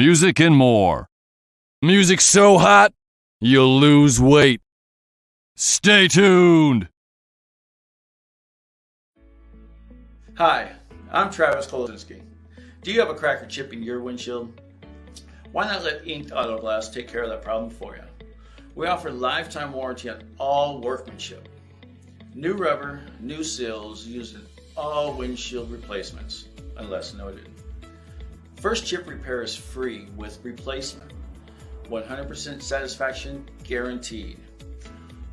music, and more. Music so hot, you'll lose weight. Stay tuned. Hi, I'm Travis Kolosinski. Do you have a crack or chip in your windshield? Why not let Inked Auto Glass take care of that problem for you? We offer lifetime warranty on all workmanship. New rubber, new seals used in all windshield replacements, unless noted. First chip repair is free with replacement. 100% satisfaction guaranteed.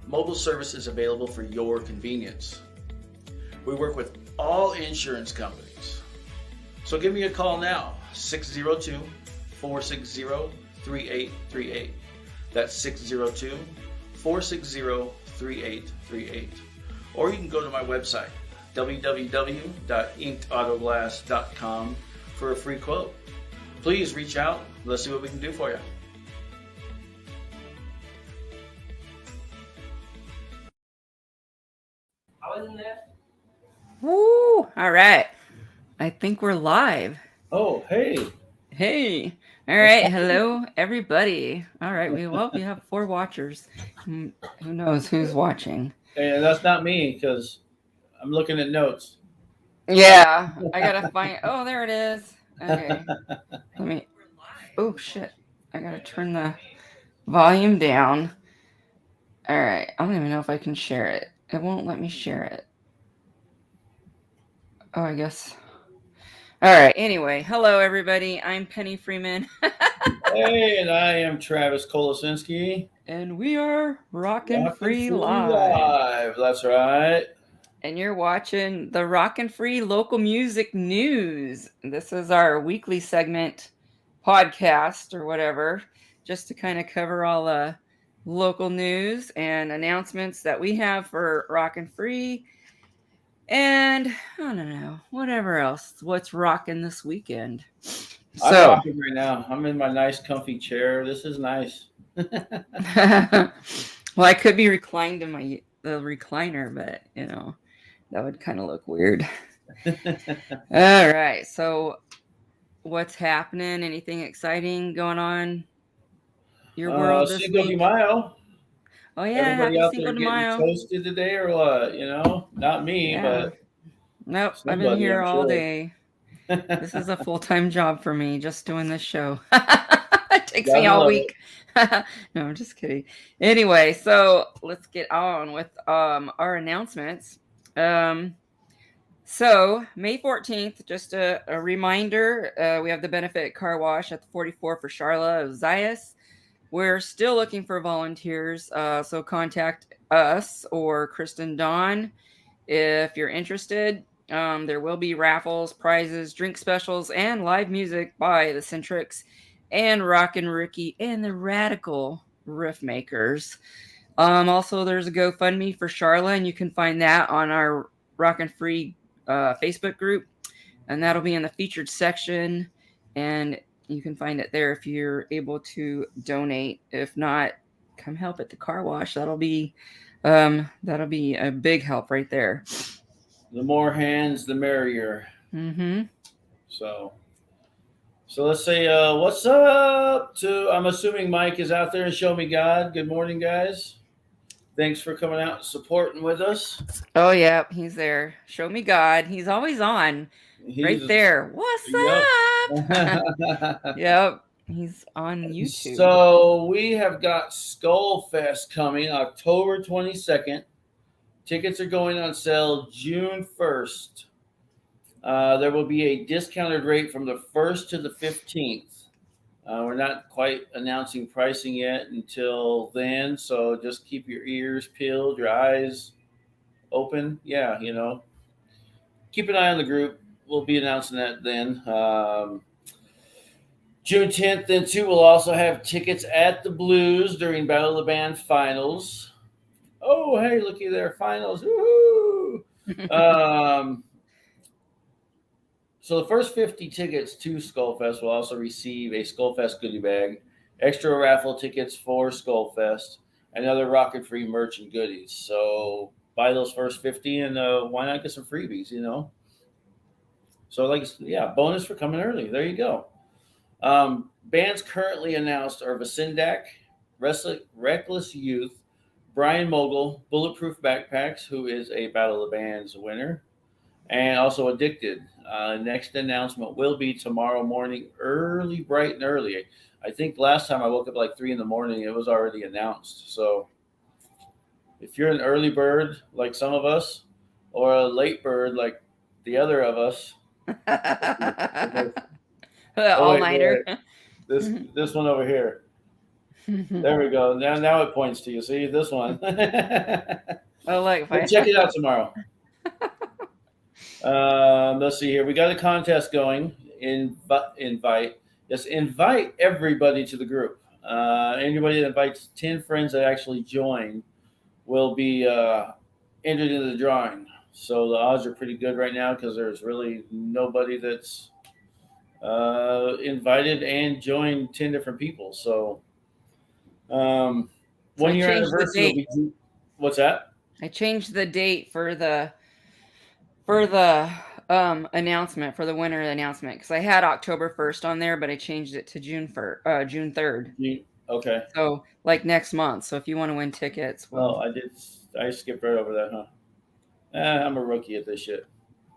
Mobile service is available for your convenience. We work with all insurance companies. So give me a call now, 602-460-3838. That's 602-460-3838. Or you can go to my website, www.inkedautoglass.com, for a free quote. Please reach out. Let's see what we can do for you. Woo! All right. I think we're live. Oh, hey. Hey. All right. Hello, everybody. All right. We have 4 watchers. Who knows who's watching? And that's not me because I'm looking at notes. Yeah. I gotta find. Oh, there it is. Okay. Let me. Oh shit! I gotta turn the volume down. All right. I don't even know if I can share it. It won't let me share it. Oh, I guess. All right. Anyway, hello everybody. I'm Penny Freeman. Hey, and I am Travis Kolosinski. And we are Rockin' Free Live. That's right. And you're watching the Rockin' Free Local Music News. This is our weekly segment podcast or whatever, just to kind of cover all the local news and announcements that we have for Rockin' Free. And I don't know, whatever else. What's rocking this weekend? I'm rocking right now. I'm in my nice, comfy chair. This is nice. Well, I could be reclined in the recliner, but that would kind of look weird. All right. So, what's happening? Anything exciting going on? Your world this Cinco week? de Mayo. Oh yeah, everybody happy out Cinco there de getting Mayo. toasted today or what? Not me, but nope. somebody, I've been here I'm all sure. day. This is a full-time job for me, just doing this show. It takes me all week. No, I'm just kidding. Anyway, so let's get on with our announcements. So May 14th, just a reminder, we have the benefit car wash at the 44 for Charla of Zayas. We're still looking for volunteers, so contact us or Kristen Dawn if you're interested. There will be raffles, prizes, drink specials, and live music by the Centrics and Rockin' Rookie and the Radical Riff Makers. Also, there's a GoFundMe for Charla, and you can find that on our Rockin' Free Facebook group, and that'll be in the featured section, and you can find it there if you're able to donate. If not, come help at the car wash. That'll be a big help right there. The more hands, the merrier. Mm-hmm. So let's say what's up to. I'm assuming Mike is out there and Show Me God. Good morning, guys. Thanks for coming out and supporting with us. Oh, yeah, he's there. Show Me God. He's always on. Right there. What's up? Yep. He's on YouTube. So we have got Skull Fest coming October 22nd. Tickets are going on sale June 1st. There will be a discounted rate from the 1st to the 15th. We're not quite announcing pricing yet until then, so just keep your ears peeled, your eyes open. Yeah, keep an eye on the group. We'll be announcing that then. June 10th, then too, we'll also have tickets at the Blues during Battle of the Band finals. Oh, hey, looky there, finals. Woohoo! So the first 50 tickets to Skullfest will also receive a Skullfest goodie bag, extra raffle tickets for Skullfest, and other Rockin' Free merch and goodies. So buy those first 50 and why not get some freebies, So bonus for coming early. There you go. bands currently announced are Vasindak, Reckless Youth, Brian Mogul, Bulletproof Backpacks, who is a Battle of the Bands winner, and also Addicted. Next announcement will be tomorrow morning, early, bright and early. I think last time I woke up like 3 in the morning, it was already announced. So if you're an early bird like some of us, or a late bird like the other of us, oh All wait, nighter. this one over here. There we go. Now it points to you. See this one. Oh, look, if But check it out tomorrow. Let's see here. We got a contest going. Invite. Yes, invite everybody to the group. Anybody that invites 10 friends that actually join will be entered into the drawing. So the odds are pretty good right now because there's really nobody that's invited and joined 10 different people. So So 1 year I changed the anniversary will date. be. What's that? I changed the date for the announcement for the winner announcement because I had October 1st on there, but I changed it to June 3rd. Okay. So like next month. So if you want to win tickets, Oh, I did. I skipped right over that, huh? I'm a rookie at this shit.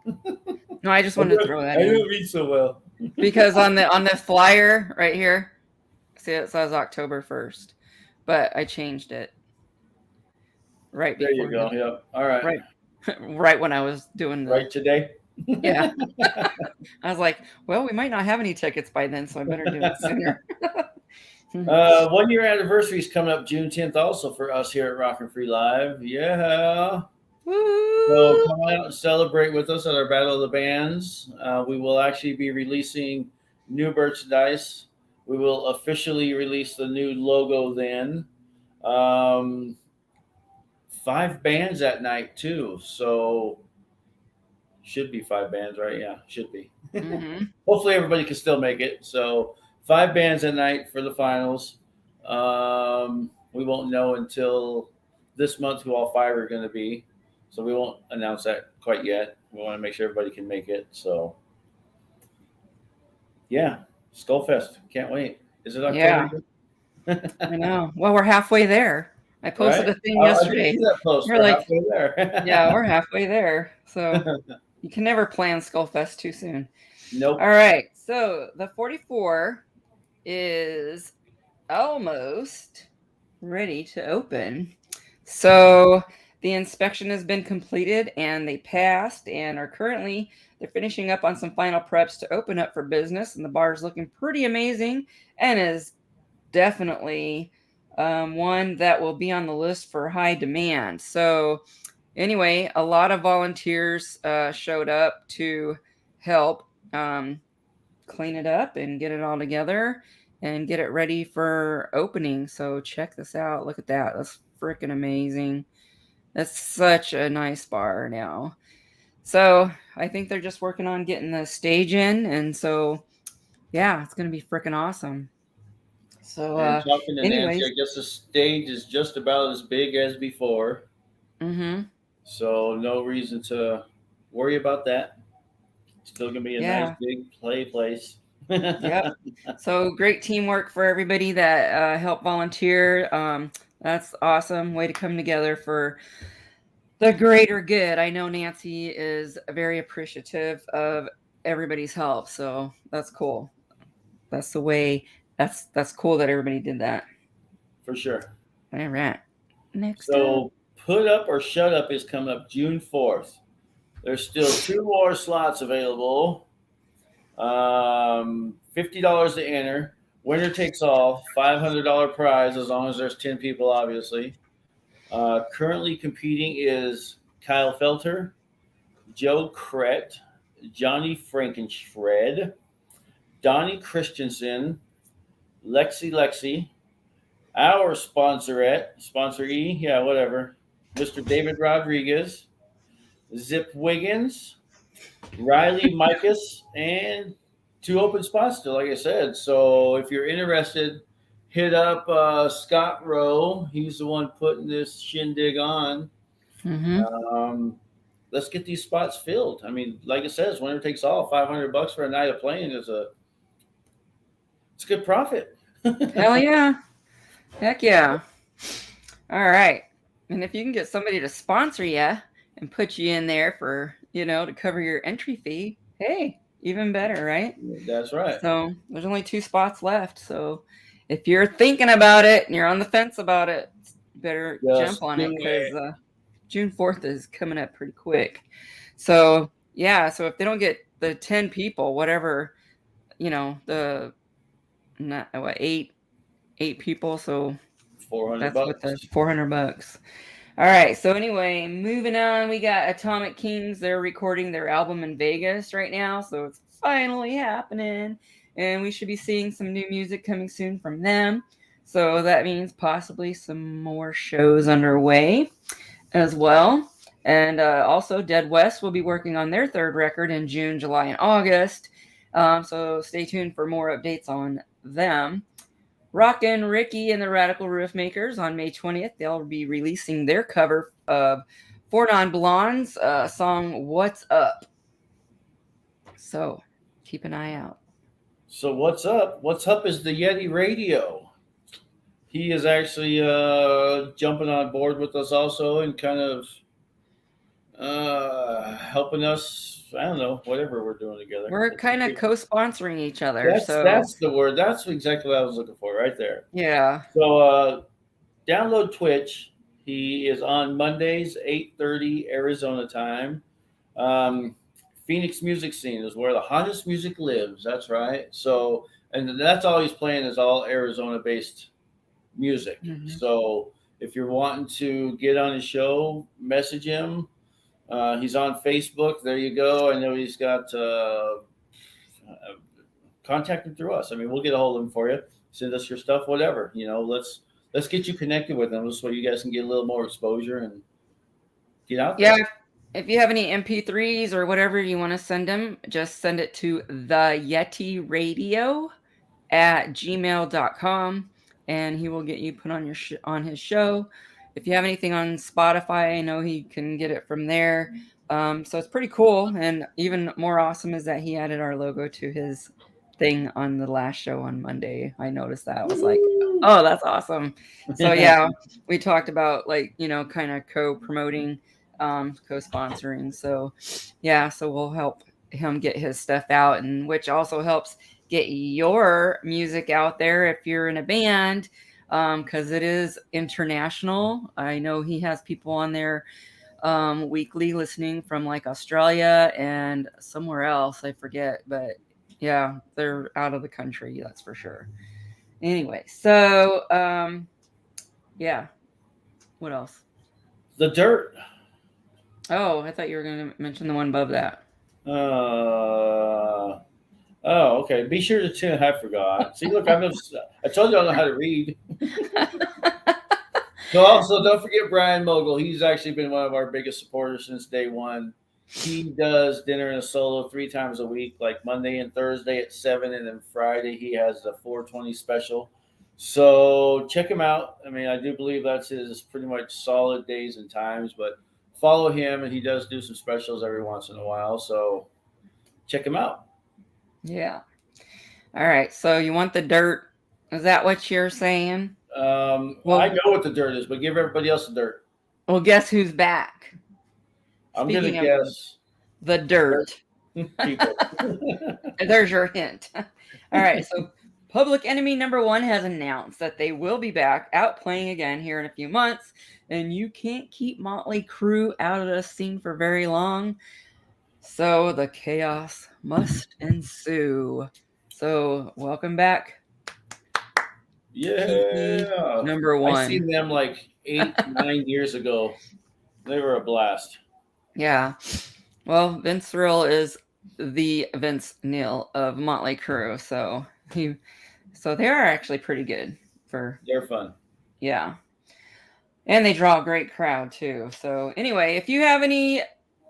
no, I just wanted to throw that I in don't read so well. because on the flyer right here, see it says October 1st, but I changed it right There before you go. Yep. All right. right right when I was doing the Right today. yeah. I was like, well, we might not have any tickets by then, so I better do it sooner. 1 year anniversary is coming up June 10th, also for us here at Rock and Free Live. Yeah. Woo! So come out and celebrate with us at our Battle of the Bands. We will actually be releasing new merchandise. We will officially release the new logo then. 5 bands that night too. So should be 5 bands, right? Yeah, should be. Mhm. Hopefully everybody can still make it. So 5 bands at night for the finals. We won't know until this month who all 5 are going to be. So we won't announce that quite yet. We want to make sure everybody can make it. So yeah, Skullfest. Can't wait. Is it October? Yeah. I know. Well, we're halfway there. I posted Right? a thing I did yesterday. see that post. We're We're like, halfway there. yeah, we're halfway there. So you can never plan Skullfest too soon. Nope. All right. So the 44 is almost ready to open. So the inspection has been completed and they passed and are currently they're finishing up on some final preps to open up for business, and the bar is looking pretty amazing and is definitely one that will be on the list for high demand. So anyway, a lot of volunteers showed up to help clean it up and get it all together and get it ready for opening. So check this out. Look at that. That's freaking amazing. That's such a nice bar now. So I think they're just working on getting the stage in. And so, yeah, it's going to be freaking awesome. So, And talking to Nancy, anyways. I guess the stage is just about as big as before. Mm-hmm. So no reason to worry about that. Still gonna be a nice Yeah. big play place. Yep. So great teamwork for everybody that helped volunteer. That's awesome. Way to come together for the greater good. I know Nancy is very appreciative of everybody's help. So that's cool. That's the way. That's cool that everybody did that. For sure. All right. Next up. So Put Up or Shut Up is coming up June 4th. There's still 2 more slots available. $50 to enter. Winner takes all. $500 prize as long as there's 10 people, obviously. Currently competing is Kyle Felter, Joe Krett, Johnny Frankenshred, Donnie Christensen, Lexi, our sponsoree, yeah, whatever, Mr. David Rodriguez, Zip Wiggins, Riley Micus, and 2 open spots still, like I said. So if you're interested, hit up Scott Rowe. He's the one putting this shindig on. Mm-hmm. Let's get these spots filled. I mean, like it says, winner takes all. $500 for a night of playing is a It's good profit. Hell yeah. Heck yeah. All right. And if you can get somebody to sponsor you and put you in there for, to cover your entry fee, hey, even better, right? That's right. So there's only 2 spots left. So if you're thinking about it and you're on the fence about it, better jump on it because June 4th is coming up pretty quick. So yeah, so if they don't get the 10 people, whatever, the not what 8 people, so $400. that's what the $400. All right. So anyway, moving on, we got Atomic Kings. They're recording their album in Vegas right now, so it's finally happening, and we should be seeing some new music coming soon from them. So that means possibly some more shows underway as well. And also, Dead West will be working on their 3rd record in June, July, and August. So stay tuned for more updates on them. Rockin' Ricky and the Radical Roofmakers on May 20th. They'll be releasing their cover of Four Non Blondes song What's Up. So keep an eye out. So what's up? What's up is the Yeti Radio. He is actually jumping on board with us also and kind of helping us. I don't know, whatever we're doing together. We're kind of co-sponsoring each other. That's the word. That's exactly what I was looking for right there. Yeah. So download Twitch. He is on Mondays, 8:30 Arizona time. Phoenix Music Scene is where the hottest music lives. That's right. So, and that's all he's playing is all Arizona-based music. Mm-hmm. So if you're wanting to get on his show, message him. He's on Facebook. There you go. I know he's got contact him through us. I mean, we'll get a hold of him for you. Send us your stuff, whatever. Let's get you connected with them so you guys can get a little more exposure and get out there. Yeah. If you have any MP3s or whatever you want to send him, just send it to theyetiradio@gmail.com, and he will get you put on on his show. If you have anything on Spotify, I know he can get it from there. So it's pretty cool. And even more awesome is that he added our logo to his thing on the last show on Monday. I noticed that. I was like, oh, that's awesome. So yeah, we talked about kind of co-promoting, co-sponsoring. So yeah, so we'll help him get his stuff out, and which also helps get your music out there if you're in a band. Because it is international. I know he has people on there weekly listening from like Australia and somewhere else. I forget, but yeah, they're out of the country. That's for sure. Anyway, so yeah. What else? The Dirt. Oh, I thought you were going to mention the one above that. Oh, okay. Be sure to tune. I forgot. See, look, I told you I don't know how to read. So also, don't forget Brian Mogul. He's actually been one of our biggest supporters since day one. He does dinner and a solo 3 times a week, like Monday and Thursday at 7, and then Friday he has the 420 special. So check him out. I mean, I do believe that's his pretty much solid days and times, but follow him, and he does do some specials every once in a while. So check him out. Yeah. All right. So you want the dirt? Is that what you're saying? Well, I know what the dirt is, but give everybody else the dirt. Well, guess who's back? I'm going to guess the dirt. People. There's your hint. All right. So Public Enemy #1 has announced that they will be back out playing again here in a few months, and you can't keep Motley Crue out of the scene for very long. So the chaos must ensue. So welcome back. Yeah. #1. I seen them like 8-9 years ago. They were a blast. Yeah. Well, Vince Thrill is the Vince Neil of Motley Crue. So they are actually pretty good they're fun. Yeah. And they draw a great crowd too. So anyway, if you have any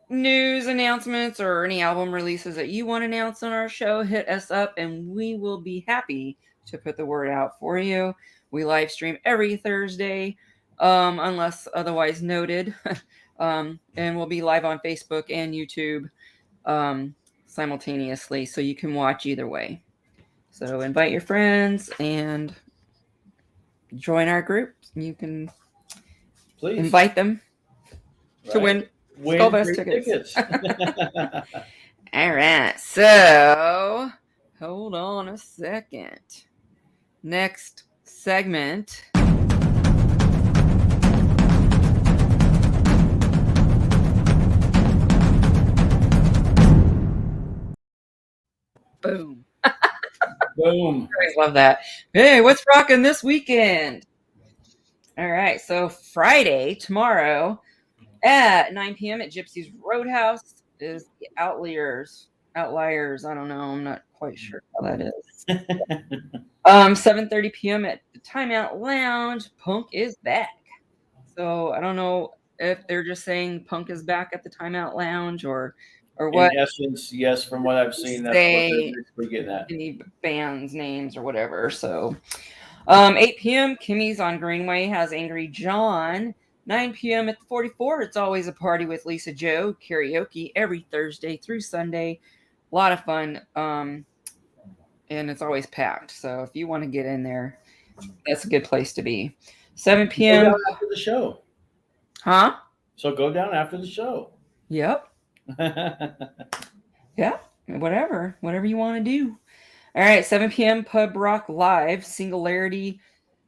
news announcements or any album releases that you want to announce on our show, hit us up and we will be happy to put the word out for you. We live stream every Thursday, unless otherwise noted. And we'll be live on Facebook and YouTube simultaneously, so you can watch either way. So invite your friends and join our group. You can Please invite them to Right. win Skullfest free tickets. All right. So hold on a second. Next segment. Boom. Boom. I always love that. Hey, what's rocking this weekend? All right. So Friday, tomorrow at 9 p.m. at Gypsy's Roadhouse is the Outliers. Outliers. I don't know. I'm not quite sure how that is. 7:30 p.m. at the Timeout Lounge. Punk is back. So I don't know if they're just saying Punk is back at the Timeout Lounge or what. In essence, yes, from what I've seen, that's what Say they're basically getting at. any bands' names or whatever. So 8 p.m. Kimmy's on Greenway has Angry John. 9 p.m. at the 44. It's always a party with Lisa Joe. Karaoke every Thursday through Sunday. A lot of fun. And it's always packed. So if you want to get in there, that's a good place to be. 7 Go p.m. down after the show. Huh? So go down after the show. Yep. Yeah. Whatever you want to do. All right. 7 p.m. Pub Rock Live. Singularity,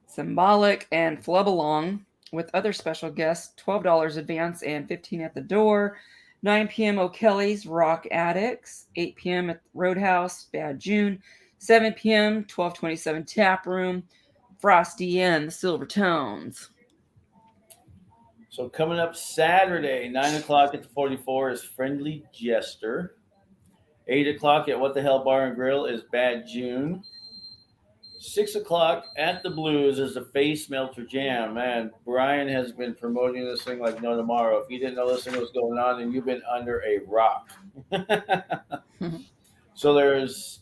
Symbolic, and Flub Along with other special guests. $12 advance and $15 at the door. 9 p.m. O'Kelly's Rock Addicts. 8 p.m. at Roadhouse, Bad June. 7 p.m. 1227 Tap Room, Frosty and the Silver Tones. So coming up Saturday, 9 o'clock at the 44 is Friendly Jester. 8 o'clock at What the Hell Bar and Grill is Bad June. 6 o'clock at the Blues is the Face Melter Jam. Man, Brian has been promoting this thing like no tomorrow. If you didn't know this thing was going on, then you've been under a rock. So there's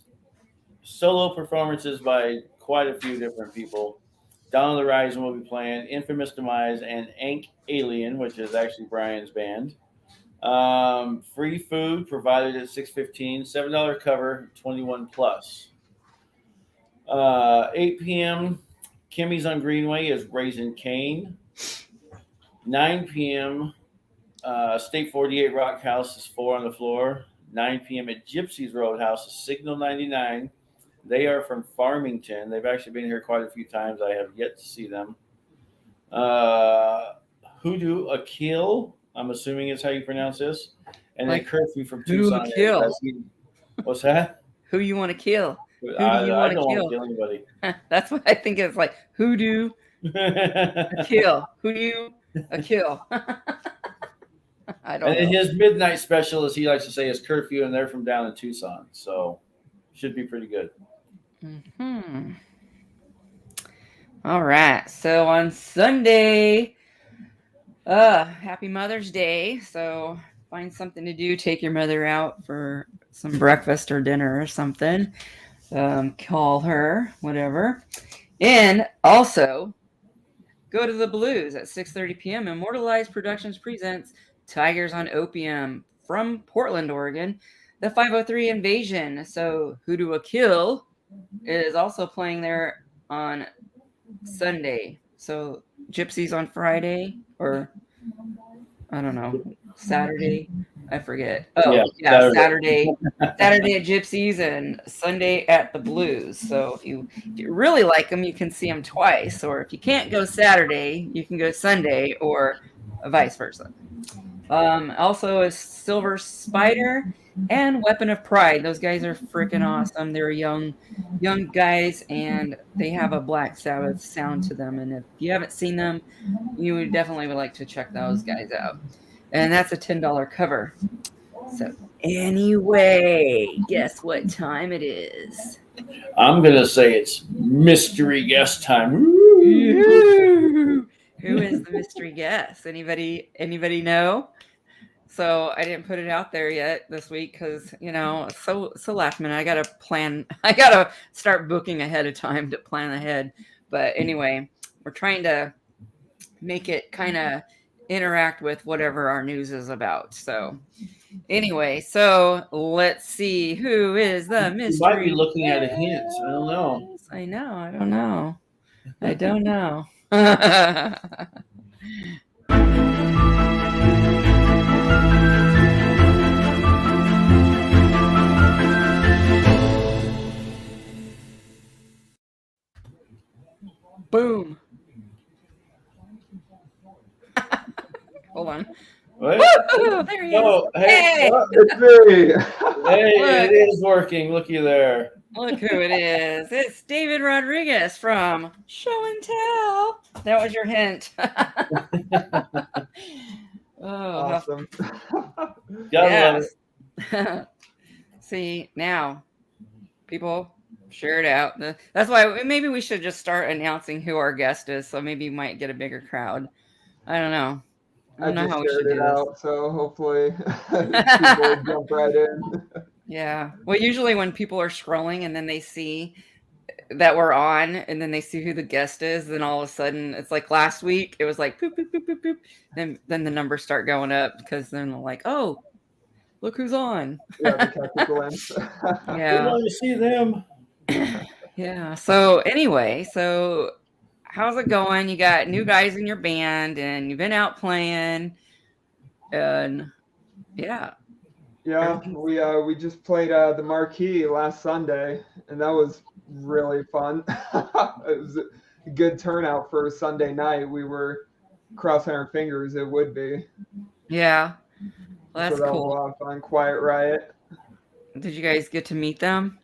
solo performances by quite a few different people. Dawn of the Rising will be playing, Infamous Demise, and Ank Alien, which is actually Brian's band. Free food provided at 6:15, $7 cover, 21 plus. 8 p.m. Kimmy's on Greenway is Raising Cane. 9 p.m. State 48 Rock House is 4 on the Floor. 9 p.m. at Gypsy's Roadhouse is Signal 99. They are from Farmington. They've actually been here quite a few times. I have yet to see them. Hoodoo Akil, I'm assuming is how you pronounce this. And Like, then Curfew from Hoodoo Tucson. Akil. What's that? Who you want to kill? Who do you I wanna don't kill? want to kill anybody. That's what I think it's like. Hoodoo Kill. Who you a kill? I don't And know. his midnight special, as he likes to say, is Curfew, and they're from down in Tucson. So should be pretty good. Hmm. All right. So on Sunday, happy Mother's Day. So find something to do. Take your mother out for some breakfast or dinner or something. Call her, whatever. And also go to the Blues at 6:30 p.m. Immortalized Productions presents Tigers on Opium from Portland, Oregon. The 503 Invasion. So Hoodoo Akil is also playing there on Sunday. So Gypsies on Friday, or I don't know, Saturday. I forget. Oh, yeah, Saturday at Gypsies and Sunday at the Blues. So if you really like them, you can see them twice. Or if you can't go Saturday, you can go Sunday, or vice versa. Also a Silver Spider and Weapon of Pride. Those guys are freaking awesome. They're young guys, and they have a Black Sabbath sound to them. And if you haven't seen them, you would definitely like to check those guys out. And that's a $10 cover. So anyway, guess what time it is? I'm gonna say it's mystery guest time. Who is the mystery guest? Anybody know? So I didn't put it out there yet this week because, so last minute. I gotta start booking ahead of time to plan ahead. But anyway, we're trying to make it kind of interact with whatever our news is about. So anyway, so let's see who is the You might be mystery looking at a hint. I don't know. guest. I know. I don't know. I don't know. Boom. Hold on. What? Woo! There he is. Oh, hey, Hey! oh, It's me. hey, it is working. Looky there. Look who it is. It's David Rodriguez from Show and Tell. That was your hint. Oh, Awesome. Gotta love it. yes. See, now people share it out. That's why maybe we should just start announcing who our guest is, so maybe you might get a bigger crowd. I don't know. I I don't know just how we should shared do it this. out, so hopefully people will jump right in. Yeah. Well, usually when people are scrolling and then they see that we're on and then they see who the guest is, then all of a sudden it's like last week, it was like poop, poop, poop, poop, poop. Then the numbers start going up because then they're like, oh, look who's on. Yeah, the catch a glimpse. We Yeah. want to see them. Yeah. So anyway, so how's it going? You got new guys in your band and you've been out playing and yeah. Yeah, we just played the Marquee last Sunday, and that was really fun. It was a good turnout for a Sunday night. We were crossing our fingers it would be. Yeah. Well, that's So that was a cool. lot of fun. Quiet Riot. Did you guys get to meet them?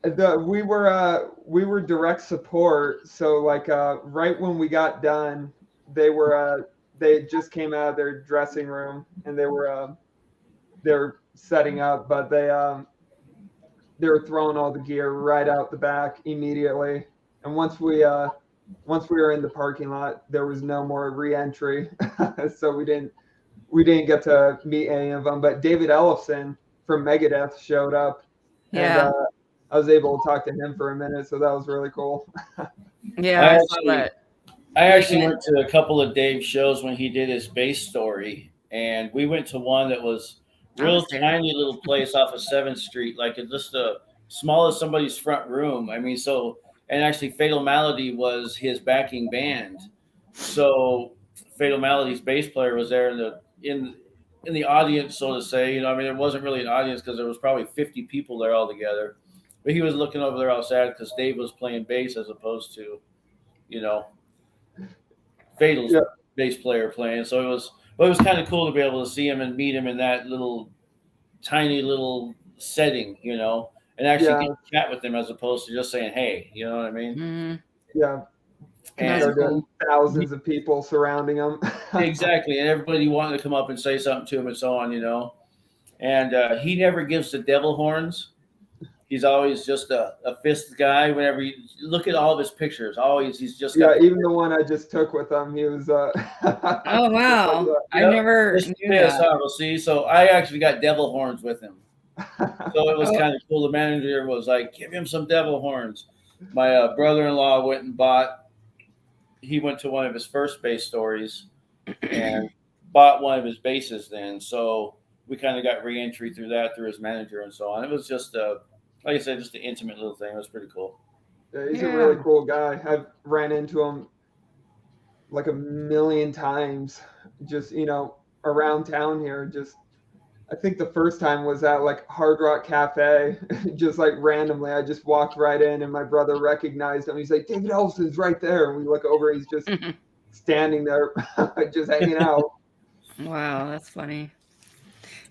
We were direct support. So like right when we got done, they just came out of their dressing room and they're setting up, but they were throwing all the gear right out the back immediately. And once we were in the parking lot, there was no more re-entry, so we didn't get to meet any of them. But David Ellefson from Megadeth showed up, Yeah. and I was able to talk to him for a minute, so that was really cool. Yeah, I I saw actually- that. I actually went to a couple of Dave's shows when he did his bass story, and we went to one that was real was there. tiny little place off of 7th Street, like it just the small as somebody's front room. I mean, so and actually Fatal Malady was his backing band, so Fatal Malady's bass player was there in the audience, so to say. You know, I mean, it wasn't really an audience because there was probably 50 people there all together, but he was looking over there outside because Dave was playing bass as opposed to, you know, Fatal's Yeah. bass player playing. So it was kind of cool to be able to see him and meet him in that little tiny little setting, you know, and actually Yeah. get to chat with him as opposed to just saying, hey, you know what I mean? Mhm. Yeah, That's And cool. thousands of people surrounding him. exactly. And everybody wanted to come up and say something to him and so on, you know. And he never gives the devil horns. He's always just a fist guy. Whenever you look at all of his pictures, always he's just Yeah, got even the one I just took with him, he was. Oh wow. I Yep. never Just knew piss that. off, see. So I actually got devil horns with him. So it was Oh. kind of cool. The manager was like, "Give him some devil horns." My brother-in-law went and bought. He went to one of his first bass stories and bought one of his basses. Then, so we kind of got re-entry through that through his manager and so on. It was just like I said, just an intimate little thing. It was pretty cool. Yeah, he's Yeah. a really cool guy. I've ran into him like a million times, just around town here. Just I think the first time was at like Hard Rock Cafe, just like randomly. I just walked right in, and my brother recognized him. He's like, "David Ellefson's right there," and we look over. He's just standing there, just hanging out. Wow, that's funny.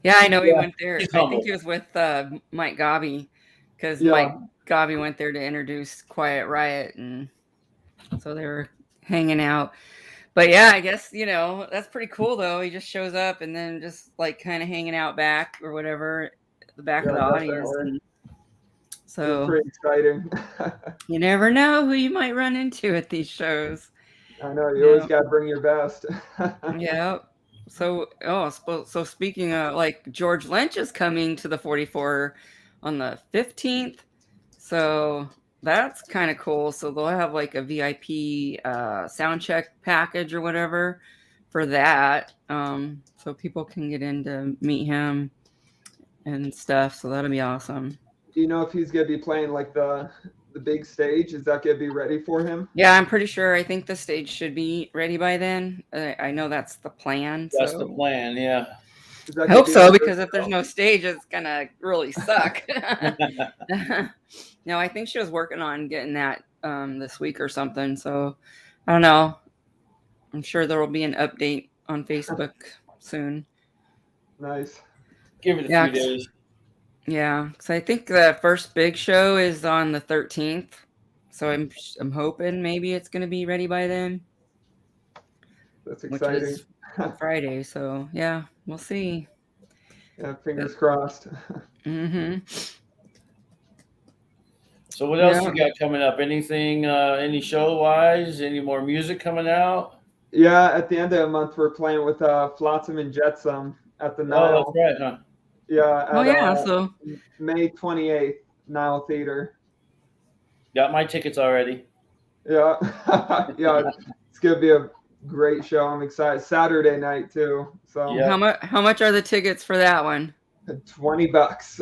Yeah, I know he Yeah, went there. he's I humble. think he was with Mike Gobby because Yeah. Mike Gobby went there to introduce Quiet Riot, and so they were hanging out. But yeah, I guess that's pretty cool though. He just shows up and then just like kind of hanging out back or whatever, at the back of the Yeah, audience. definitely. And It was so pretty exciting. you never know who you might run into at these shows. I know you Yeah. always got to bring your best. Yeah. So, so speaking of like George Lynch is coming to the 44 on the 15th. So that's kind of cool. So they'll have like a VIP sound check package or whatever for that. So people can get in to meet him and stuff. So that'll be awesome. Do you know if he's gonna be playing like the big stage? Is that gonna be ready for him? Yeah, I'm pretty sure. I think the stage should be ready by then. I know that's the plan. That's so. the plan, yeah. Is that I gonna hope be so, like because this? if there's no stage, it's gonna really suck. No, I think she was working on getting that this week or something. So I don't know. I'm sure there will be an update on Facebook soon. Nice. Give it a Yeah, few days. Yeah, because I think the first big show is on the 13th. So I'm hoping maybe it's gonna be ready by then, That's which exciting. is Friday. So yeah, we'll see. Yeah, fingers crossed. Mm-hmm. So what else Yeah. you got coming up? Anything, any show-wise? Any more music coming out? Yeah, at the end of the month we're playing with Flotsam and Jetsam at the Oh, Nile. that's right, huh? Yeah, Oh at yeah, so May 28th, Nile Theater. Got my tickets already. Yeah, yeah, it's gonna be a great show. I'm excited. Saturday night too. So Yeah. how much are the tickets for that one? $20.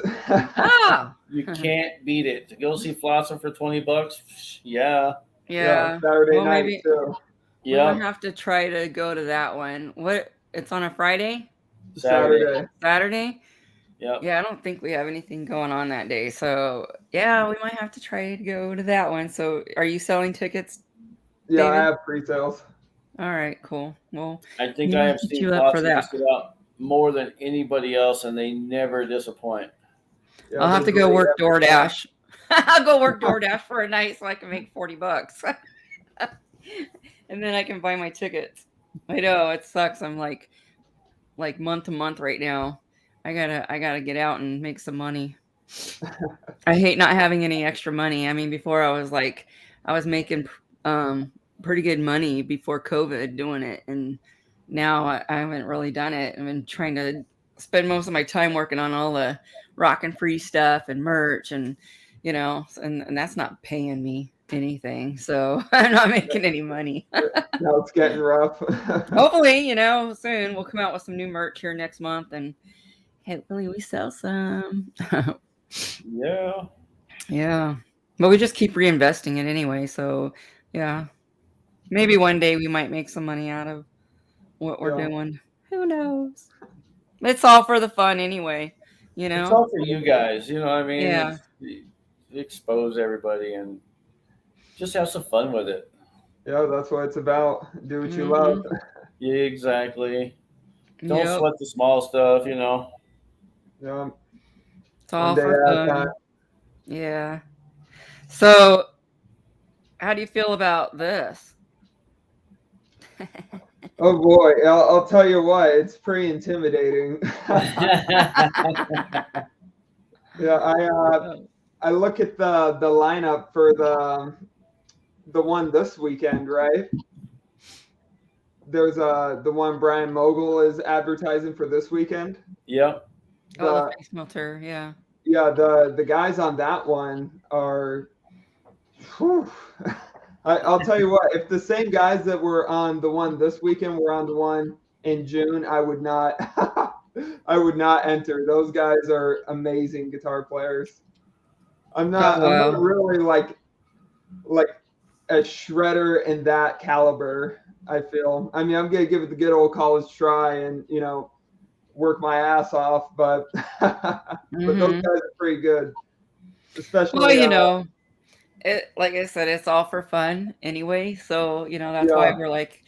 Oh, You can't beat it. To go see Flotsam for $20. Yeah. yeah. Saturday Well, night maybe too. we might Yeah. have to try to go to that one. What? It's on a Friday, Saturday. Saturday. Yep. Yeah, I don't think we have anything going on that day. So yeah, we might have to try to go to that one. So are you selling tickets? Yeah, I David? have pre-sales. All right, cool. Well, I think Yeah, I have hit seen you up for Flotsam that. listed out more than anybody else, and they never disappoint. Yeah, I'll have to they're go great work every time. DoorDash. I'll go work DoorDash for a night so I can make $40. And then I can buy my tickets. I know it sucks. I'm like month to month right now. I gotta get out and make some money. I hate not having any extra money. I mean, before I was making pretty good money before COVID doing it, and now I haven't really done it. I've been trying to spend most of my time working on all the rock and free stuff and merch, and and that's not paying me anything, so I'm not making any money. Now it's getting rough. Hopefully, soon we'll come out with some new merch here next month, and hopefully we sell some. Yeah. Yeah, but we just keep reinvesting it anyway, so yeah, maybe one day we might make some money out of what we're Yeah. doing. Who knows? It's all for the fun anyway, It's all for you guys. You know what I mean? Yeah. Expose everybody and just have some fun with it. Yeah, that's what it's about. Do what you Mhm. love. Yeah, exactly. Don't Yep, sweat the small stuff, Yeah, it's all one day for at a fun. time. Yeah. So, how do you feel about this? Oh boy, I'll tell you what, it's pretty intimidating. Yeah, I look at the lineup for the one this weekend, right? There's the one Brian Mogul is advertising for this weekend. Yep. Oh, The, the face melter, yeah. yeah, the guys on that one are. Whew. I'll tell you what, if the same guys that were on the one this weekend were on the one in June, I would not I would not enter. Those guys are amazing guitar players. I'm not Wow. really like a shredder in that caliber, I feel. I mean, I'm gonna give it the good old college try and work my ass off, but but those Mhm. guys are pretty good. Especially Well, it like I said, it's all for fun anyway. So, that's why yeah. we're like,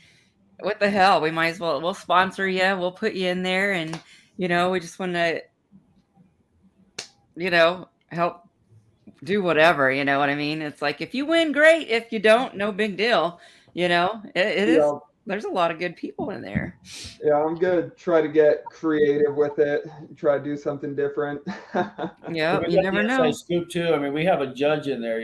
what the hell? We might as well we'll sponsor you, we'll put you in there, and we just want to, help do whatever, you know what I mean? It's like if you win, great. If you don't, no big deal. It is Yeah. there's a lot of good people in there. Yeah, I'm gonna try to get creative with it, try to do something different. Yeah, We you got never the know. inside scoop too. I mean, we have a judge in there,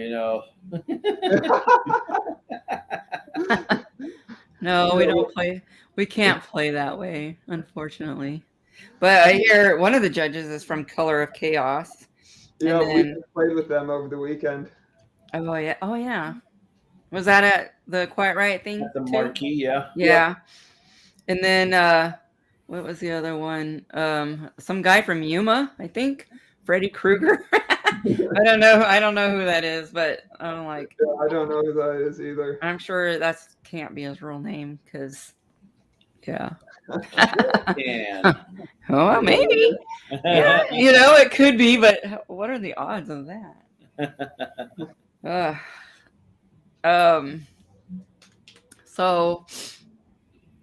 No, we don't play. We can't play that way, unfortunately. But I hear one of the judges is from Color of Chaos. Yeah, And we then, just played with them over the weekend. oh yeah. Was that at the Quiet Riot thing At the too? marquee, yeah. Yeah. And then what was the other one? Some guy from Yuma, I think. Freddy Krueger. I don't know. I don't know who that is, but I'm like, Yeah, I don't know who that is either. I'm sure that can't be his real name because, yeah. Yeah. Oh, maybe. Yeah, it could be, but what are the odds of that? So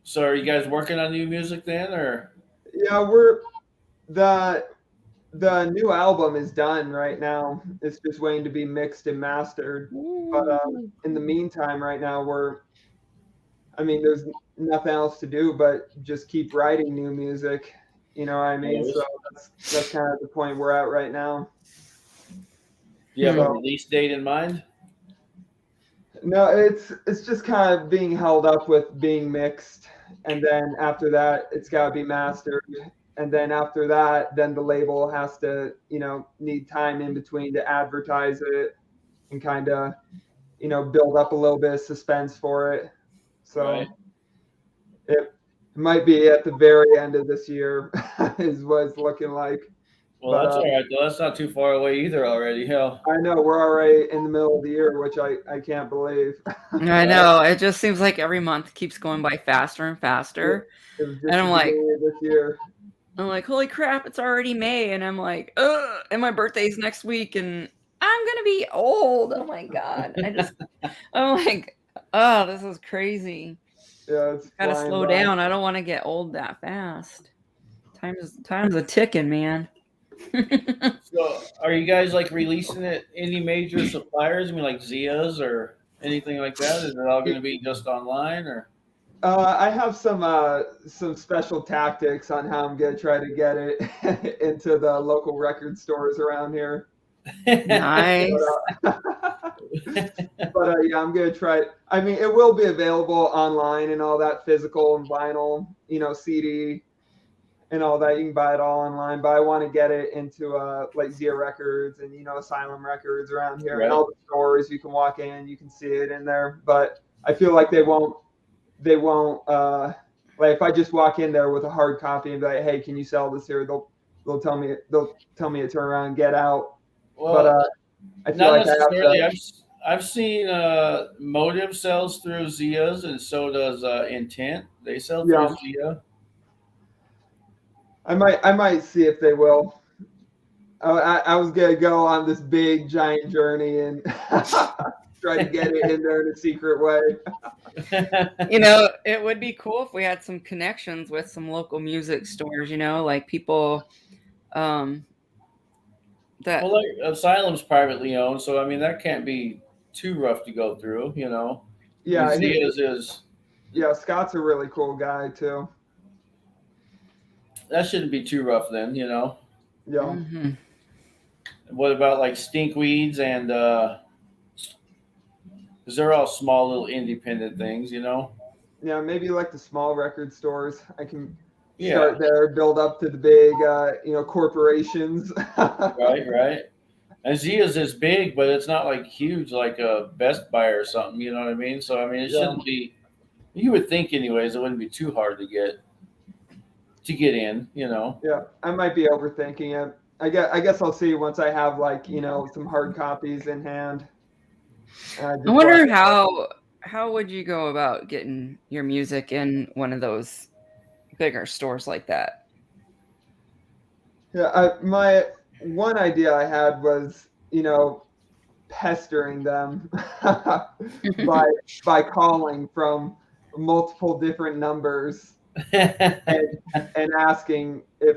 So are you guys working on new music then, or? Yeah, we're the new album is done right now. It's just waiting to be mixed and mastered. But in the meantime, right now there's nothing else to do but just keep writing new music. You know what I mean? Yes. So that's kind of the point we're at right now. Do you have a So- release date in mind? No, it's just kind of being held up with being mixed, and then after that, it's got to be mastered, and then after that, then the label has to, need time in between to advertise it and kind of, build up a little bit of suspense for it. So Right. it might be at the very end of this year is what it's looking like. Well, But, that's all right. Though. That's not too far away either already. Hell. I know we're already in the middle of the year, which I can't believe. I know it just seems like every month keeps going by faster and faster. It was just And I'm the like- beginning of this year. I'm like, holy crap, it's already May, and I'm like, ugh, and my birthday's next week, and I'm gonna be old. Oh my god, I'm like, oh, this is crazy. Yeah, it's Gotta flying slow by. down. I don't want to get old that fast. Time's a ticking, man. So, are you guys like releasing it any major suppliers? I mean, like Zia's or anything like that? Is it all going to be just online or? I have some special tactics on how I'm gonna try to get it into the local record stores around here. Nice. But yeah, I'm gonna try it. I mean, it will be available online and all that, physical and vinyl, CD and all that. You can buy it all online. But I want to get it into like Zia Records and Asylum Records around here, Right. and all the stores. You can walk in, you can see it in there. But I feel like they won't like if I just walk in there with a hard copy and be like, hey, can you sell this here? They'll tell me to turn around and get out. Well, But I feel not like I have necessarily. to, I've seen Motive sells through Zia's, and so does Intent. They sell through Yeah. Zia. I might see if they will. I was gonna go on this big giant journey and try to get it in there in a secret way. It would be cool if we had some connections with some local music stores, like people that Well, like Asylum's privately owned, so I mean that can't be too rough to go through. Yeah, Zia's is. yeah. Scott's a really cool guy too. That shouldn't be too rough then. Yeah. Mhm. What about like Stinkweeds and because they're all small little independent things, Yeah, maybe like the small record stores. I can Yeah, start there, build up to the big, corporations. right. And Zia's is big, but it's not like huge like a Best Buy or something. You know what I mean? So I mean, it Yeah. shouldn't be. You would think, anyways, it wouldn't be too hard to get in. Yeah, I might be overthinking it. I guess I'll see once I have some hard copies in hand. I wonder how would you go about getting your music in one of those bigger stores like that? Yeah, my one idea I had was, pestering them by calling from multiple different numbers and asking if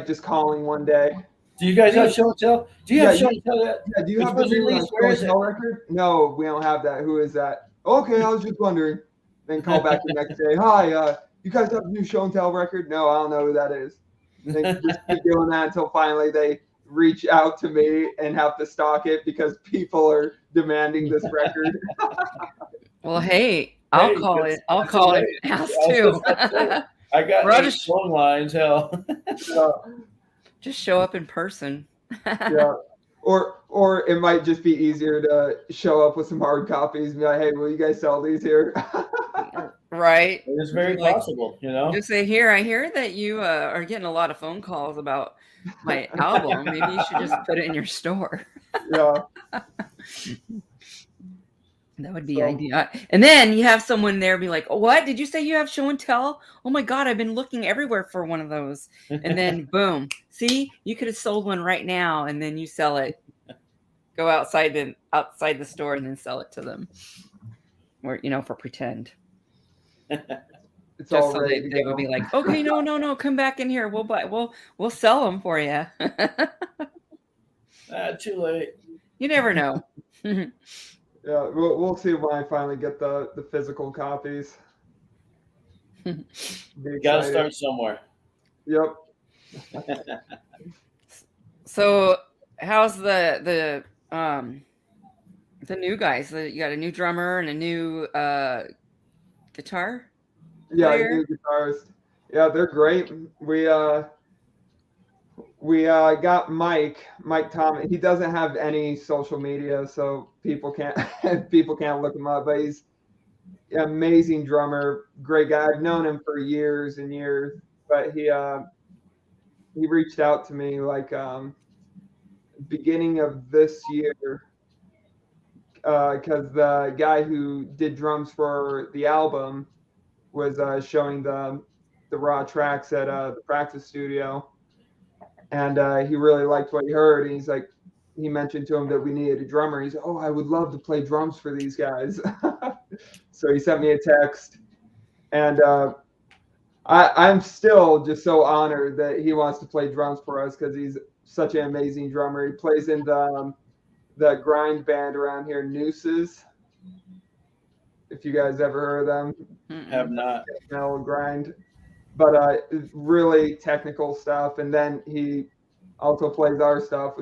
just calling one day. Do you guys have show and tell? Do you have Yeah, show and tell that? Yeah, do you Which have the was new released? Where is it? Show record? No, we don't have that. Who is that? Okay, I was just wondering. Then call back the next day. Hi, you guys have a new show and tell record? No, I don't know who that is. They just keep doing that until finally they reach out to me and have to stock it because people are demanding this record. Well, hey, I'll Hey, call that's- it. I'll that's call right. it. Ask I was too. just gonna I got We're on 8 a phone lines. Hell, Just show up in person. Yeah. Or it might just be easier to show up with some hard copies and be like, hey, will you guys sell these here? Right. It is very Like, possible, you know. just say, here, I hear that you are getting a lot of phone calls about my album. Maybe you should just put it in your store. Yeah. That would be So- ideal. And then you have someone there be like, oh, what? Did you say you have show and tell? Oh my God, I've been looking everywhere for one of those. And then boom. See, you could have sold one right now and then you sell it. Go outside the store and then sell it to them. Or, for pretend. It's Just all so ready to they go. would be like, okay, no, come back in here. We'll sell them for you. Too late. You never know. Yeah, we'll see when I finally get the physical copies. Be You got to excited. start somewhere. Yep. So how's the new guys? You got a new drummer and a new guitar Yeah, player? new guitarist. Yeah, they're great. We got Mike Thomas. He doesn't have any social media, so people can't look him up. But he's an amazing drummer, great guy. I've known him for years and years. But he reached out to me like beginning of this year because the guy who did drums for the album was showing the raw tracks at the practice studio. And he really liked what he heard. And he's like, he mentioned to him that we needed a drummer. He's like, oh, I would love to play drums for these guys. So he sent me a text. And I'm still just so honored that he wants to play drums for us because he's such an amazing drummer. He plays in the grind band around here, Nooses. If you guys ever heard of them, Have not. metal grind. But really technical stuff. And then he also plays our stuff,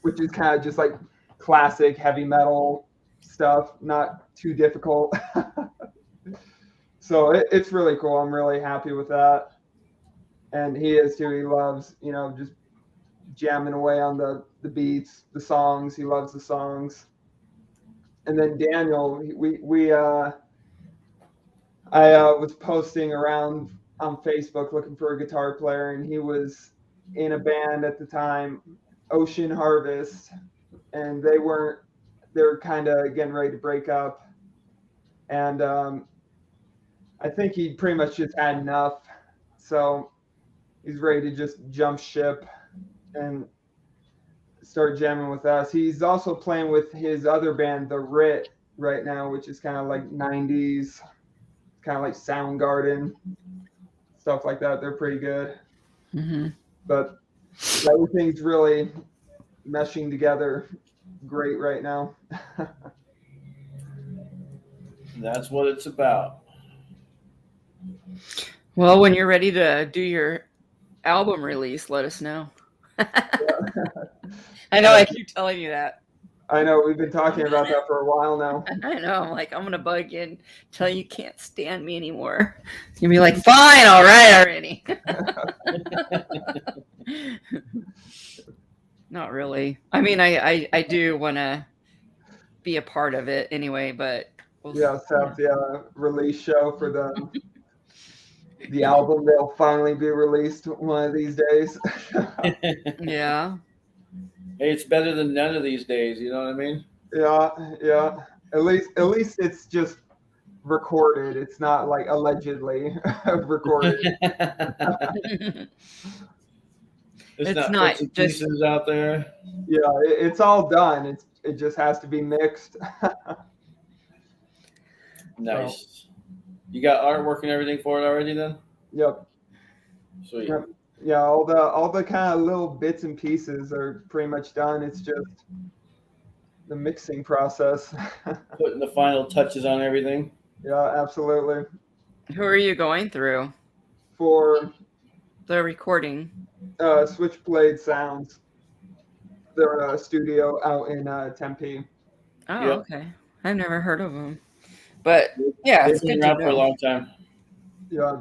which is kind of just like classic heavy metal stuff, not too difficult. So it's really cool. I'm really happy with that. And he is too. He loves, just jamming away on the beats, the songs. He loves the songs. And then Daniel, I was posting around on Facebook looking for a guitar player, and he was in a band at the time, Ocean Harvest, and they were kind of getting ready to break up. And I think he pretty much just had enough. So he's ready to just jump ship and start jamming with us. He's also playing with his other band, The Writ, right now, which is kind of like 90s, kind of like Soundgarden, stuff like that. They're pretty good. Mm-hmm. But everything's really meshing together great right now. That's what it's about. Well, when you're ready to do your album release, let us know. I know I keep telling you that. I know we've been talking about that for a while now. I know. I'm like, I'm gonna bug you and tell you can't stand me anymore. You're gonna be like, fine, all right already. Not really. I mean, I do want to be a part of it anyway, but Yeah, so the release show for the album, they'll finally be released one of these days. yeah. Hey, it's better than none of these days. You know what I mean? Yeah. At least it's just recorded. It's not like allegedly recorded. It's not bits and just- pieces out there. Yeah, it's all done. It just has to be mixed. Nice. You got artwork and everything for it already then? Yep. Sweet. Yep. Yeah, all the kind of little bits and pieces are pretty much done. It's just the mixing process. Putting the final touches on everything. Yeah, absolutely. Who are you going through? For The recording. Switchblade Sounds, they're a studio out in Tempe. Oh, Yep. okay. I've never heard of them. But yeah, it's They've good been to around for a know. long time. Yeah,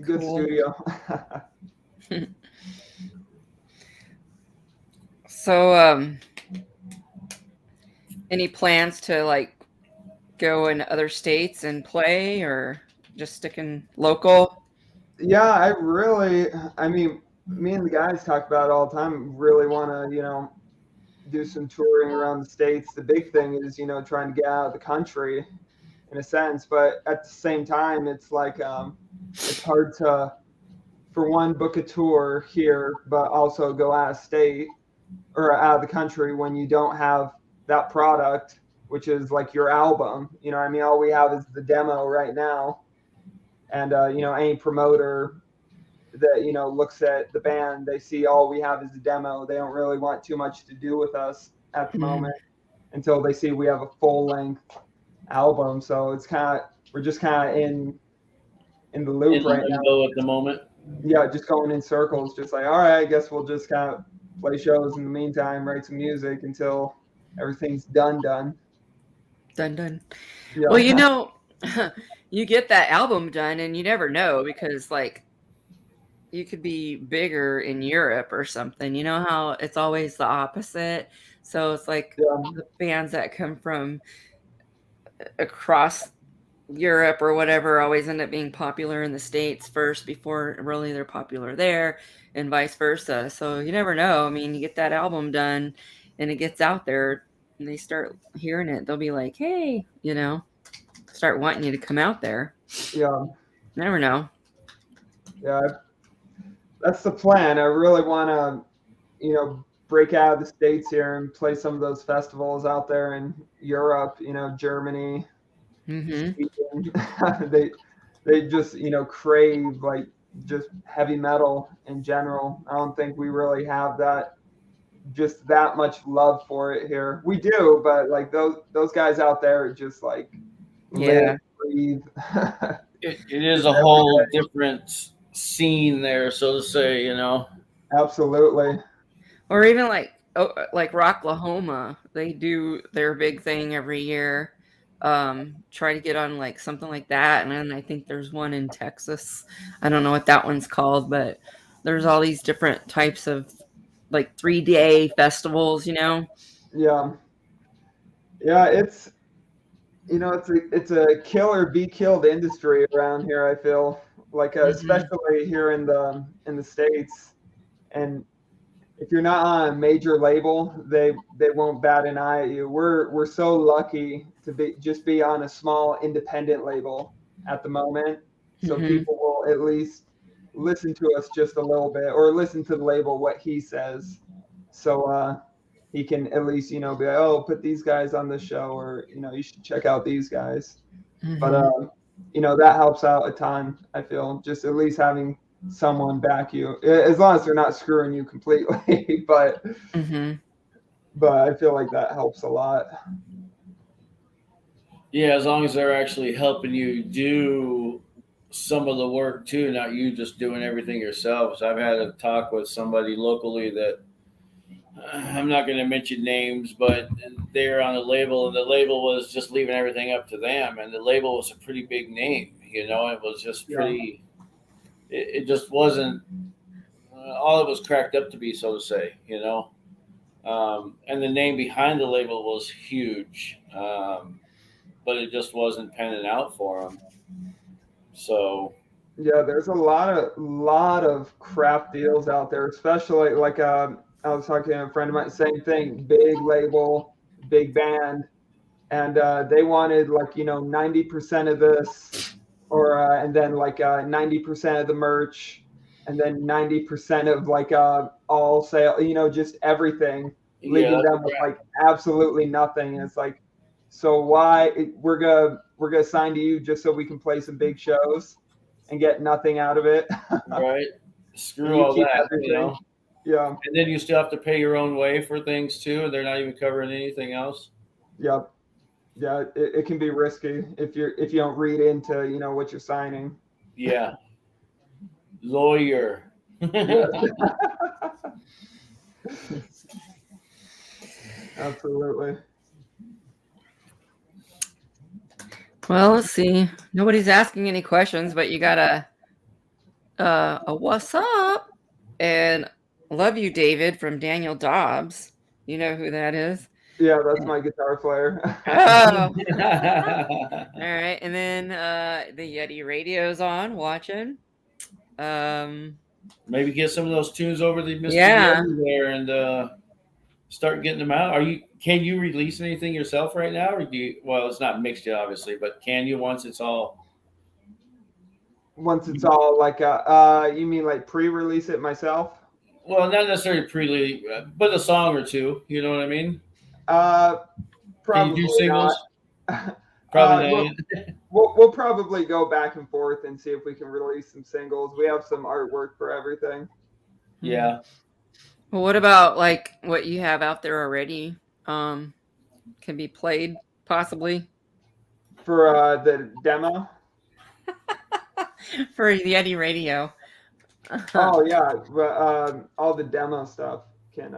good Cool. studio. So, any plans to like go in other states and play, or just sticking local? Yeah, I mean, me and the guys talk about it all the time. Really want to, do some touring around the States. The big thing is, trying to get out of the country in a sense, but at the same time, it's like, it's hard to, for one, book a tour here, but also go out of state or out of the country when you don't have that product, which is like your album. You know what I mean? All we have is the demo right now. And, any promoter that, looks at the band, they see all we have is the demo. They don't really want too much to do with us at the moment until they see we have a full length album. So it's we're just kind of in the loop right now at the moment. Yeah, just going in circles, just like, all right, I guess we'll just kind of play shows in the meantime, write some music until everything's done. Done. Yeah. Well, you get that album done and you never know, because like you could be bigger in Europe or something. You know how it's always the opposite. So it's like the bands that come from across Europe or whatever always end up being popular in the States first before really they're popular there, and vice versa. So you never know. I mean, you get that album done and it gets out there and they start hearing it, they'll be like, hey, start wanting you to come out there. Yeah. Never know. Yeah. That's the plan. I really want to, break out of the States here and play some of those festivals out there in Europe, Germany. Mm-hmm. They just, crave like just heavy metal in general. I don't think we really have that much love for it here. We do, but like those guys out there just like live, breathe. It is a whole different scene there, so to say, Absolutely. Or even like Rocklahoma, they do their big thing every year. Try to get on like something like that, and then I think there's one in Texas. I don't know what that one's called, but there's all these different types of like 3-day festivals. Yeah, it's it's a kill or be killed industry around here. I feel like especially here in the States, and if you're not on a major label, they won't bat an eye at you. We're so lucky to be on a small independent label at the moment, so people will at least listen to us just a little bit, or listen to the label what he says, so he can at least be like, oh, put these guys on the show, or you should check out these guys. But that helps out a ton. I feel just at least having someone back you, as long as they're not screwing you completely. But I feel like that helps a lot. Yeah, as long as they're actually helping you do some of the work too, not you just doing everything yourselves. I've had a talk with somebody locally that I'm not going to mention names, but they're on a label, and the label was just leaving everything up to them, and the label was a pretty big name. It was just pretty. It just wasn't all it was cracked up to be, so to say, and the name behind the label was huge, but it just wasn't penning out for them. So yeah, there's a lot of crap deals out there, especially like I was talking to a friend of mine, same thing, big label, big band, and they wanted like 90% of this, or and then like 90% of the merch, and then 90% of like all sale, just everything, leaving them with like absolutely nothing. And it's like, so why we're gonna sign to you just so we can play some big shows and get nothing out of it? Right. Screw all that. Yeah. And then you still have to pay your own way for things too, and they're not even covering anything else. Yep. Yeah, it can be risky if you don't read into what you're signing. Yeah. Lawyer. Absolutely. Well, let's see. Nobody's asking any questions, but you got a what's up? And love you, David, from Daniel Dobbs. You know who that is. Yeah, that's my guitar player. Oh. All right, and then the Yeti radio's on, watching. Maybe get some of those tunes over to Mr. Yeah. Yeti there and start getting them out. Can you release anything yourself right now, or do you? Well, it's not mixed yet, obviously, but can you once it's all? Once it's all like you mean like pre-release it myself? Well, not necessarily pre, but a song or two. You know what I mean? Can Probably you do singles? not. Probably We'll, not. we'll probably go back and forth and see if we can release some singles. We have some artwork for everything. Yeah. Well, what about like what you have out there already? Can be played possibly For the demo. for the Yeti radio. Oh yeah, but all the demo stuff can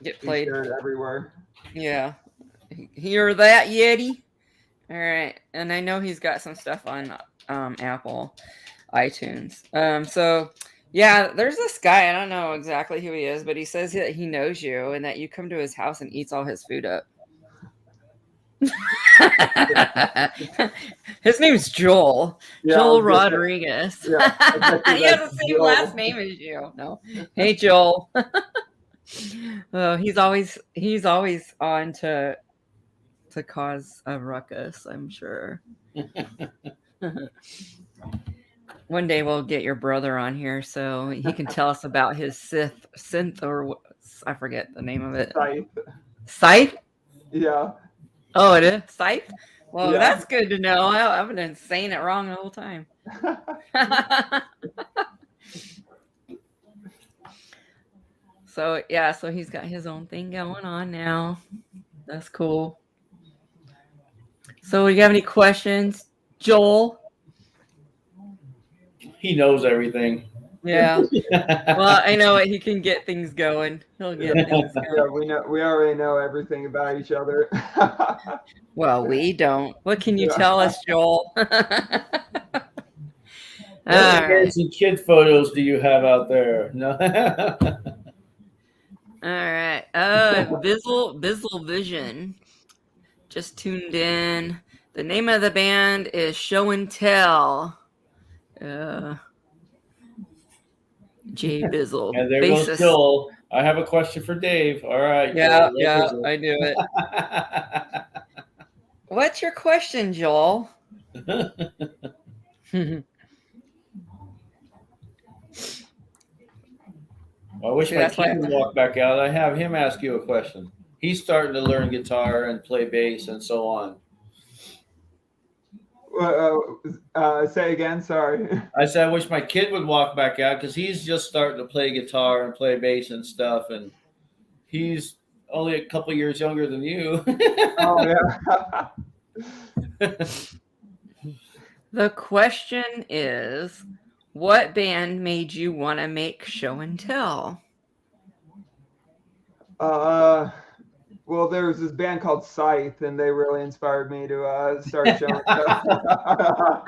Get be played. shared everywhere. Yeah. Hear that, Yeti? All right. And I know he's got some stuff on Apple iTunes. So yeah, there's this guy. I don't know exactly who he is, but he says that he knows you and that you come to his house and eats all his food up. His name's Joel. Yeah, Joel I was just- Rodriguez. yeah, I bet you He has the that's same Joel. last name as you. No. Hey Joel. Oh, he's always on to cause a ruckus, I'm sure. One day we'll get your brother on here so he can tell us about his synth or I forget the name of it. Scythe. Scythe? Yeah. Oh, it is Scythe. Well, Yeah. that's good to know. I've been saying it wrong the whole time. So yeah, so he's got his own thing going on now. That's cool. So, do you have any questions, Joel? He knows everything. Yeah. Well, I know he can get things going. He'll get things Yeah, going. we already know everything about each other. Well, we don't. What can you Yeah. tell us, Joel? All What right. embarrassing kid photos do you have out there? No. All right. Bizzle Vision just tuned in. The name of the band is Show and Tell. Jay Bizzle. And there goes bassist. Joel. I have a question for Dave. All right. Yeah, Joel, yeah, what is I do it. it? What's your question, Joel? I wish See, my that's why I kid would walk back out. I have him ask you a question. He's starting to learn guitar and play bass and so on. Say again, sorry. I said I wish my kid would walk back out because he's just starting to play guitar and play bass and stuff, and he's only a couple years younger than you. Oh yeah. The question is, what band made you want to make Show and Tell? Well, there was this band called Scythe, and they really inspired me to start showing stuff.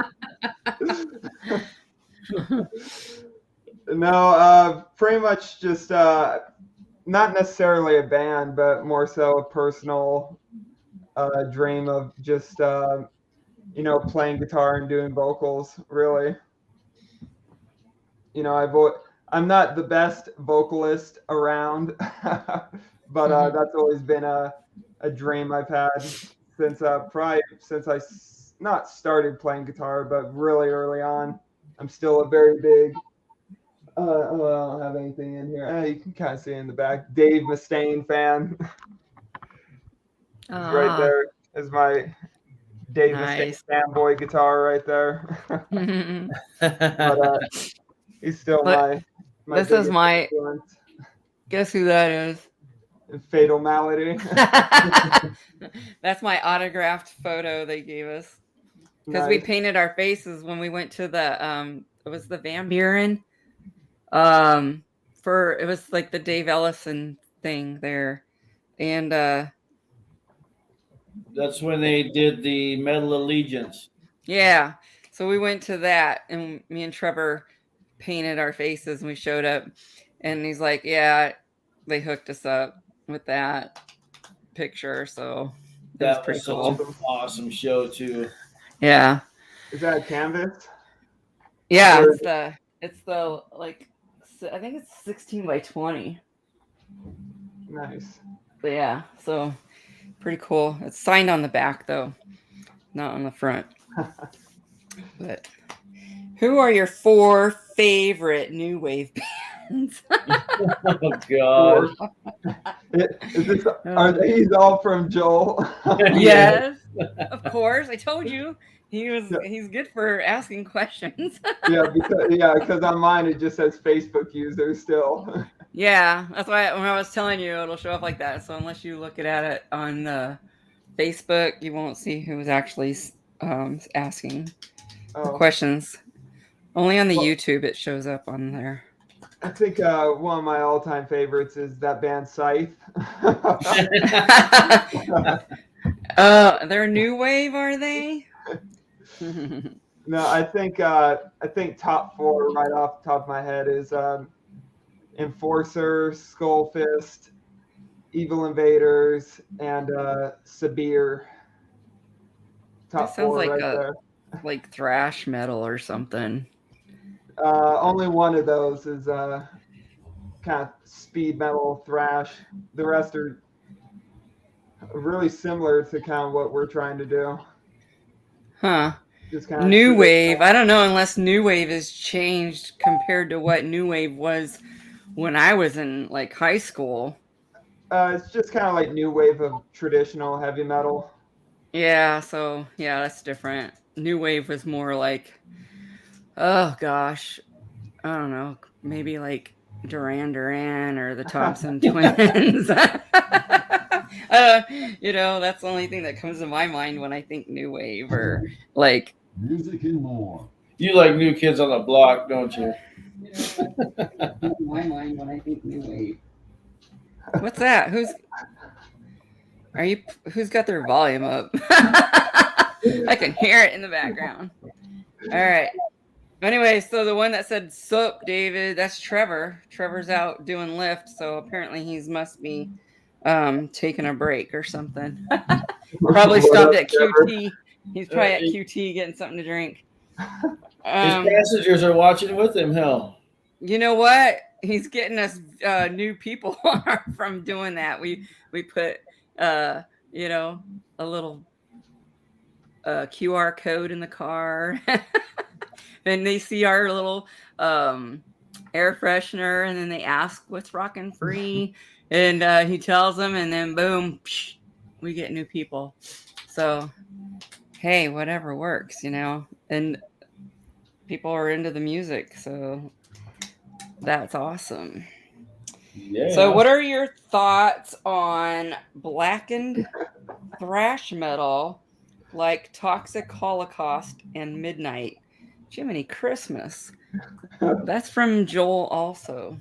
No, pretty much just not necessarily a band, but more so a personal dream of just playing guitar and doing vocals. Really, I'm not the best vocalist around. But that's always been a dream I've had since I not started playing guitar, but really early on. I'm still a very big. I don't have anything in here. You can kind of see in the back. Dave Mustaine fan. Right there is my Dave Nice. Mustaine fanboy guitar right there. But he's still my. This is biggest my. influence. Guess who that is? Fatal Malady. That's my autographed photo they gave us because we Nice. painted our faces when we went to the it was the Van Buren for it was like the Dave Ellison thing there, and That's when they did the Medal of Allegiance. yeah, so we went to that, and me and Trevor painted our faces, and we showed up, and he's like, yeah, they hooked us up. with that picture. So it That was pretty was such cool. an awesome show too. Yeah. Is that a canvas? Yeah, Or- it's the like I think it's 16 by 20. Nice. But yeah, so pretty cool. It's signed on the back though, not on the front. But who are your 4 favorite new wave bands? Oh God. Are these all from Joel? Yes, of course. I told you he's good for asking questions. because on mine it just says Facebook user still. Yeah, that's why when I was telling you it'll show up like that. So unless you look at it on Facebook, you won't see who's actually asking the questions. Only on the YouTube it shows up on there. I think one of my all-time favorites is that band Scythe. They're new wave, are they? No, I think top 4 right off the top of my head is Enforcer, Skullfist, Evil Invaders, and Sabir. Top That sounds 4 like right a there. like thrash metal or something. Only one of those is kind of speed metal thrash. The rest are really similar to kind of what we're trying to do. Huh. Just kind of New wave. I don't know unless new wave has changed compared to what new wave was when I was in like high school. It's just kind of like new wave of traditional heavy metal. Yeah, so yeah, that's different. New wave was more like, oh gosh, I don't know, maybe like Duran Duran or the Thompson Twins. That's the only thing that comes to my mind when I think new wave or like Music and more. You like New Kids on the Block, don't you? in my mind when I think new wave. What's that? Who's got their volume up? I can hear it in the background. All right. Anyway, so the one that said "Sup, David," that's Trevor. Trevor's out doing lift, so apparently he must be taking a break or something. Probably stopped at QT. He's probably at QT getting something to drink. His passengers are watching with him. Hell, you know what? He's getting us new people from doing that. We put a little QR code in the car. And they see our little air freshener, and then they ask what's rockin' free, and he tells them, and then boom, we get new people. So hey, whatever works, and people are into the music, so that's awesome. yeah. So what are your thoughts on blackened thrash metal like Toxic Holocaust and Midnight? Jiminy Christmas. That's from Joel also.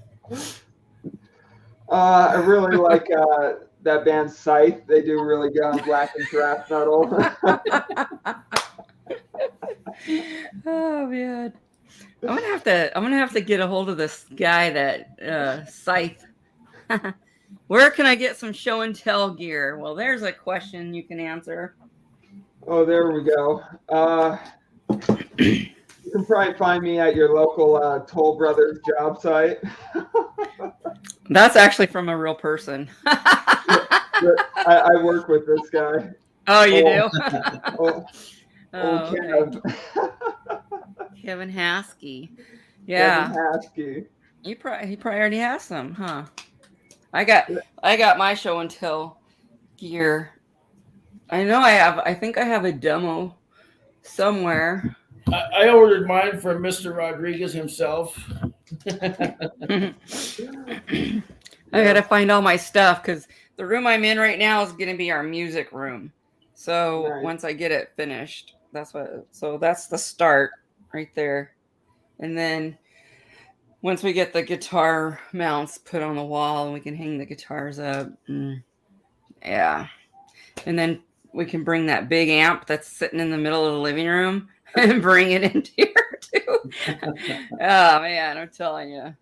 I really like that band Scythe. They do really good on black and thrash metal. Oh man. I'm gonna have to get a hold of this guy that Scythe. Where can I get some show and tell gear? Well, there's a question you can answer. Oh, there we go. You can probably find me at your local Toll Brothers job site. That's actually from a real person. I work with this guy. Oh, you do? Kevin. Kevin Haskey. Yeah. Kevin Haskey. He probably already has some, huh? I got my show and tell gear. I think I have a demo somewhere. I ordered mine from Mr. Rodriguez himself. I gotta find all my stuff because the room I'm in right now is gonna be our music room. So Nice. once I get it finished, that's the start right there. And then once we get the guitar mounts put on the wall and we can hang the guitars up. Yeah. And then we can bring that big amp that's sitting in the middle of the living room and bring it into here too. Oh man, I'm telling you.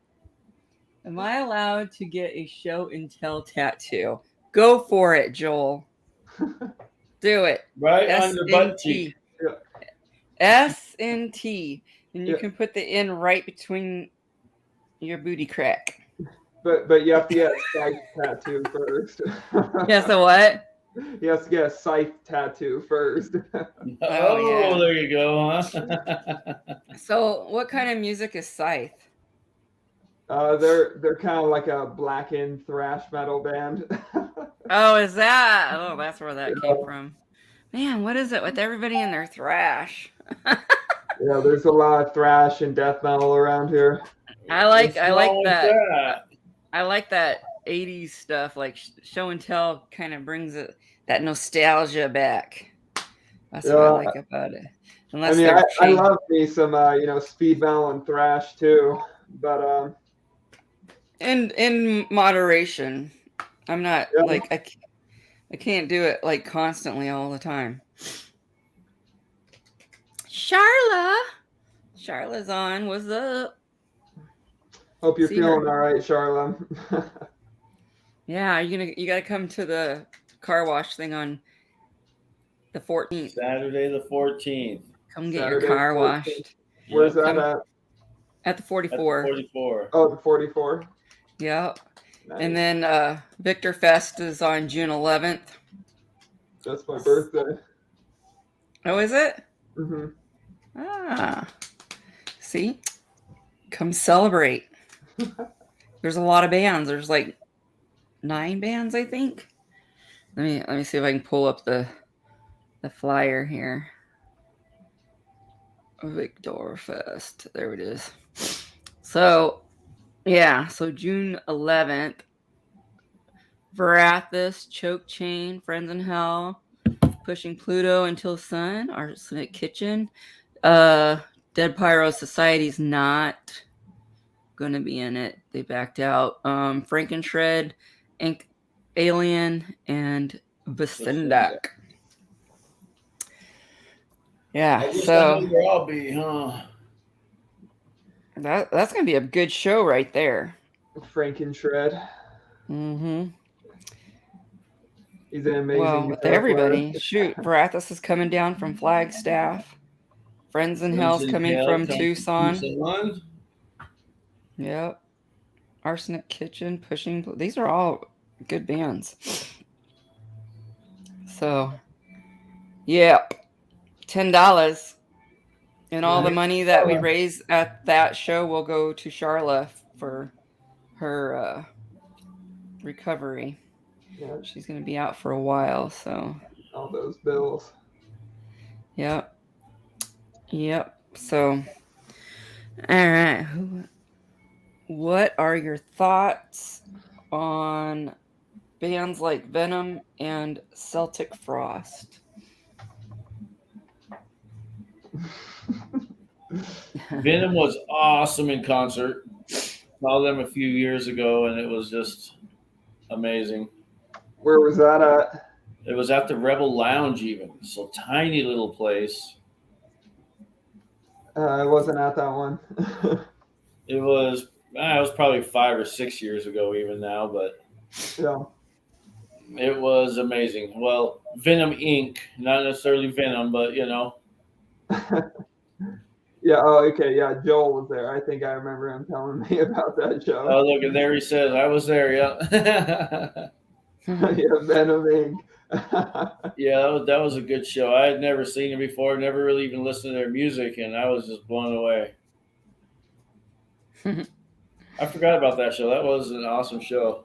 Am I allowed to get a show and tell tattoo? Go for it, Joel. Do it. Right on your butt S-N-T. cheek. S-N-T. And you Yeah. can put the N right between your booty crack. But you have to get a scythe tattoo first. Yeah, so what? You have to get a scythe tattoo first. Oh, yeah. There you go, huh? So what kind of music is Scythe? They're kind of like a blackened thrash metal band. Oh, is that? Oh, that's where that Yeah. came from. Man, what is it with everybody in their thrash? Yeah, there's a lot of thrash and death metal around here. I like What's wrong with that. I like that 80s stuff. Like show and tell kind of brings that nostalgia back. That's what I Yeah. like about it. I Unless mean, they're I changed. love me some speed metal and thrash too, but in moderation. I'm not Yeah. like I can't do it like constantly all the time. Charla's on. What's up? hope you're See feeling her. all right, Charla. Yeah, you gotta come to the car wash thing on the 14th. Saturday the 14th. Come get Saturday, your car 14th. washed Where's Yep, that Come- at? at the at 44. 44. Oh, the 44. Yeah. Nice. And then Victor Fest is on June 11th. That's my birthday. Oh, is it? Hmm. Ah. See? Come celebrate. There's a lot of bands. There's like 9 bands, I think. Let me see if I can pull up the flyer here. Victor Fest. There it is. So, yeah. So June 11th. Verathis, Choke Chain, Friends in Hell, Pushing Pluto Until Sun, Arsenic Kitchen. Dead Pyro Society's not gonna be in it. They backed out. Frankenshred, Ink Alien, and Vicendak. Yeah, I wish I so knew where I'll be, huh? that's gonna be a good show right there. Frankenshred. Mm-hmm. He's an amazing. Well, with guitar everybody, player. shoot, Verathis is coming down from Flagstaff. Friends in Hell's Friends in coming Hell from comes Tucson. Tucson. Yep. Arsenic Kitchen, Pushing. These are all good bands. So, yep. $10. And all the Nice. money that we raise at that show will go to Charla for her recovery. Yeah, She's going to be out for a while, so. all those bills. Yep. Yep. So, all right. What are your thoughts on bands like Venom and Celtic Frost? Venom was awesome in concert. Saw them a few years ago, and it was just amazing. Where was that at? It was at the Rebel Lounge, even. So tiny little place. I wasn't at that one. It was probably 5 or 6 years ago, even now, but Yeah. it was amazing. Well, Venom Inc., not necessarily Venom, but you know. Yeah. Oh, okay. Yeah. Joel was there. I think I remember him telling me about that show. Oh, look, and there he says, I was there, yeah. Yeah, Venom Inc. Yeah, that was a good show. I had never seen it before, never really even listened to their music, and I was just blown away. I forgot about that show. That was an awesome show.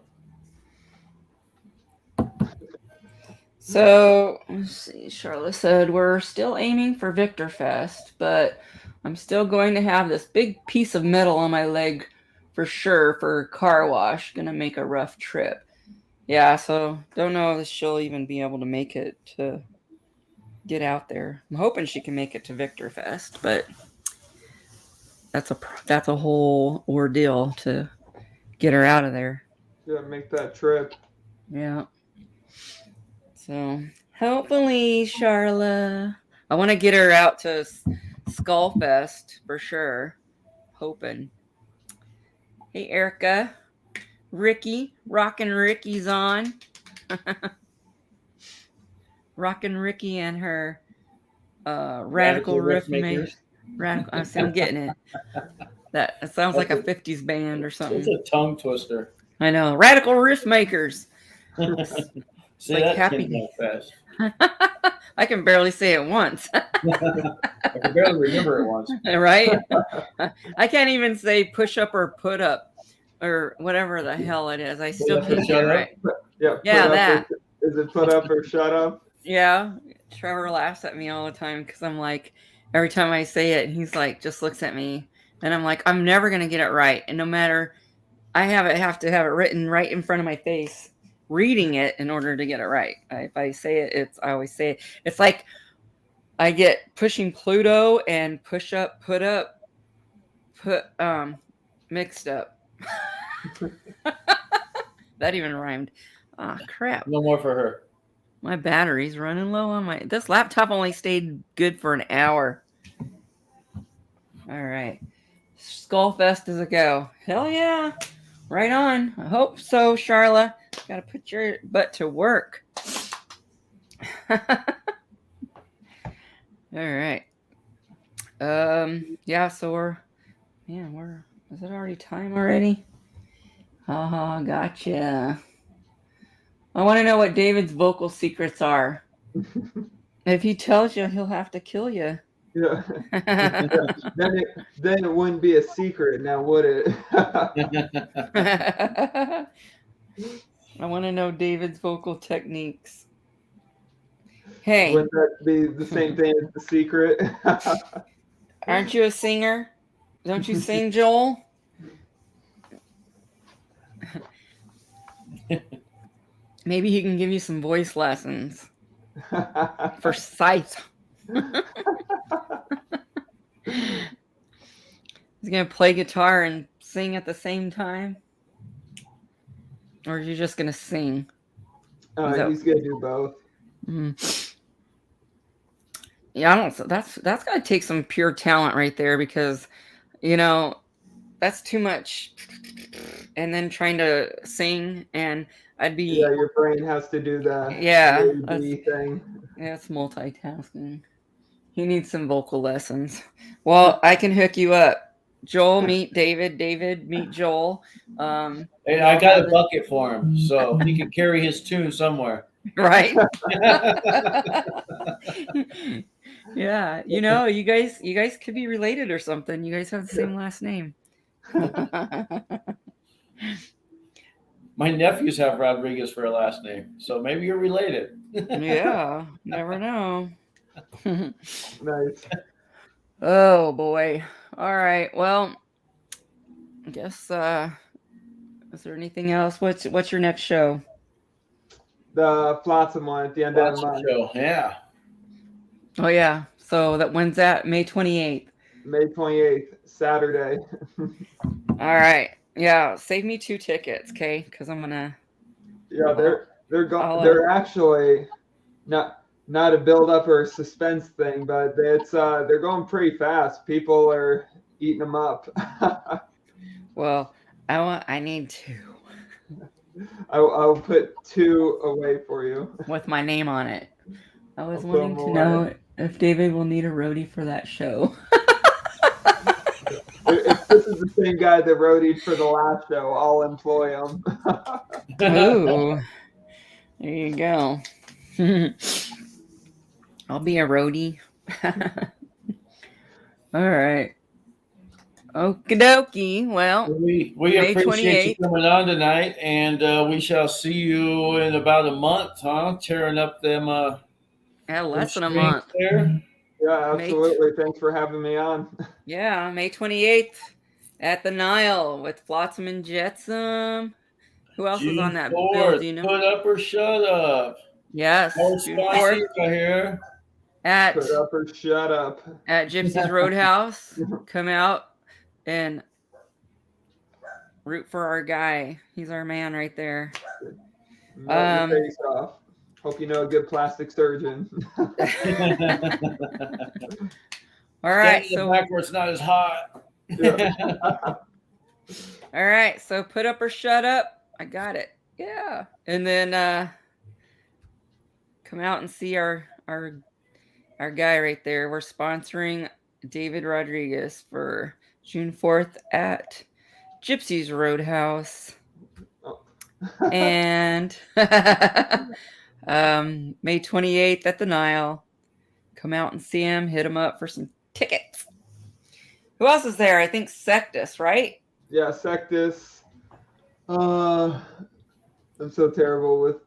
So, let's see. Charlotte said, we're still aiming for Victor Fest, but I'm still going to have this big piece of metal on my leg for sure for car wash. Gonna make a rough trip. Yeah, so don't know if she'll even be able to make it to get out there. I'm hoping she can make it to Victor Fest, but that's a whole ordeal to get her out of there. Yeah, make that trip. Yeah. So hopefully, Charla, I want to get her out to Skullfest for sure. Hoping. Hey, Erica, Ricky. Rockin' Ricky's on. Rockin' Ricky and her radical riff makers. Radical. I'm getting it. That sounds like a 50s band or It's something. a tongue twister. I know. Radical riff makers. See, like that happy- came out fast. I can barely say it once. I can barely remember it once. Right? I can't even say push up or put up or whatever the hell it is. I still up or can't shut get it up? right. Yeah. Yeah, put up that. Is it put up or shut up? Yeah. Trevor laughs at me all the time because I'm like, every time I say it, he's like, just looks at me. And I'm like, I'm never going to get it right. And no matter, I have to have it written right in front of my face, reading it in order to get it right. If I say it, I always say it. It's like I get pushing Pluto and push up, put mixed up. That even rhymed. Ah, crap. No more for her. My battery's running low on this laptop only stayed good for an hour. All right. Skullfest is a go. Hell yeah. Right on. I hope so, Charla. Gotta put your butt to work. All right. Yeah, so is it already time already? Haha, gotcha. I want to know what David's vocal secrets are. If he tells you, he'll have to kill you. Yeah. then it wouldn't be a secret now, would it? I want to know David's vocal techniques. Hey, Wouldn't that be the same thing as the secret? aren't you a singer? Don't you sing, Joel? Maybe he can give you some voice lessons for sight. He's gonna play guitar and sing at the same time, or are you just gonna sing? He's gonna do both. Mm. Yeah, I don't. That's gotta take some pure talent right there, because that's too much. And then trying to sing, and I'd be your brain has to do the thing. Yeah, it's multitasking. He needs some vocal lessons. Well, I can hook you up. Joel, meet David. David, meet Joel. Hey, I got a bucket for him, so he can carry his tune somewhere. Right? Yeah, you guys could be related or something. You guys have the same last name. My nephews have Rodriguez for a last name, so maybe you're related. Yeah, never know. Nice. Oh boy. All right. Well, I guess is there anything else? What's your next show? The Flotsam one at the end of the month. Show. Yeah. Oh yeah. So when's that? May 28th. May 28th, Saturday. All right. Yeah, save me 2 tickets, okay? Because I'm gonna. Yeah, they're actually not a build up or a suspense thing, but they're going pretty fast. People are eating them up. Well, I need 2 I'll put 2 away for you. with my name on it. I was I'll put wanting 'em to away. know if David will need a roadie for that show. If this is the same guy that roadied for the last show, I'll employ him. Ooh, there you go. I'll be a roadie. All right. Okie dokie. Well, We May appreciate 28th. you coming on tonight, and we shall see you in about a month, huh? Tearing up them. yeah, less than a strings month. there. Yeah, absolutely. Thanks for having me on. Yeah, May 28th at the Nile with Flotsam and Jetsam. Who else is on that June bill? 4th, Do you know? Put up or shut up. Yes, More June sponsors 4th are here. at Put up or shut up. Gypsy's Roadhouse. Come out and root for our guy. He's our man right there. Melt your face off. Hope you know a good plastic surgeon. All right, Stand in the so back where it's not as hot. Yeah. all right, so put up or shut up. I got it. Yeah. And then come out and see our guy right there. We're sponsoring David Rodriguez for June 4th at Gypsy's Roadhouse. Oh. And May 28th at the Nile. Come out and see him. Hit him up for some tickets. Who else is there? I think Sectus, right? Yeah, Sectus. I'm so terrible with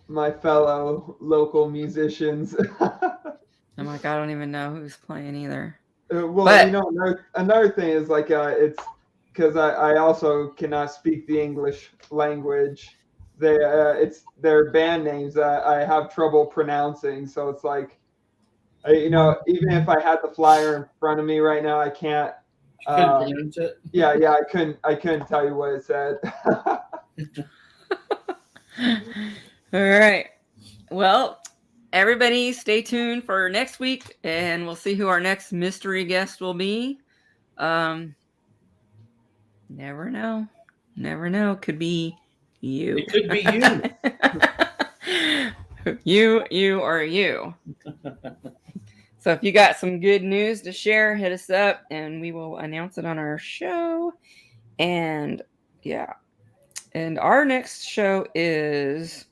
my fellow local musicians. I'm like, I don't even know who's playing either. Well, But- you know, another thing is like it's because I also cannot speak the English language. It's their band names that I have trouble pronouncing. So it's like, you know, even if I had the flyer in front of me right now, I can't. You couldn't pronounce it? Yeah, I couldn't tell you what it said. All right. Well, everybody stay tuned for next week and we'll see who our next mystery guest will be. Never know. Never know. Could be you. It could be you. you or you. So if you got some good news to share, hit us up and we will announce it on our show. And yeah. And our next show is,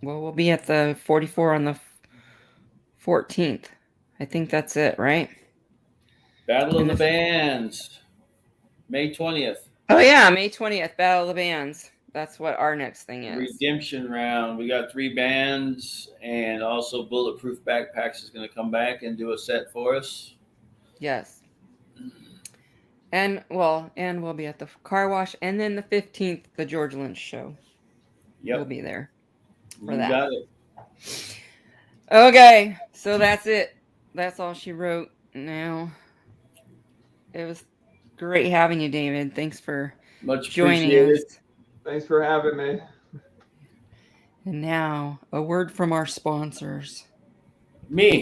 well, we'll be at the 44 on the 14th. I think that's it, right? Battle of the Bands, May 20th. Oh, yeah, May 20th, Battle of the Bands. That's what our next thing is. Redemption round. We got 3 bands, and also Bulletproof Backpacks is going to come back and do a set for us. Yes. And we'll be at the car wash. And then the 15th, the George Lynch show. Yep. We'll be there. For You that. got it. Okay, so that's it. That's all she wrote. Now, it was great having you, David. Thanks for Much joining appreciated. us. Thanks for having me. And now, a word from our sponsors. Me.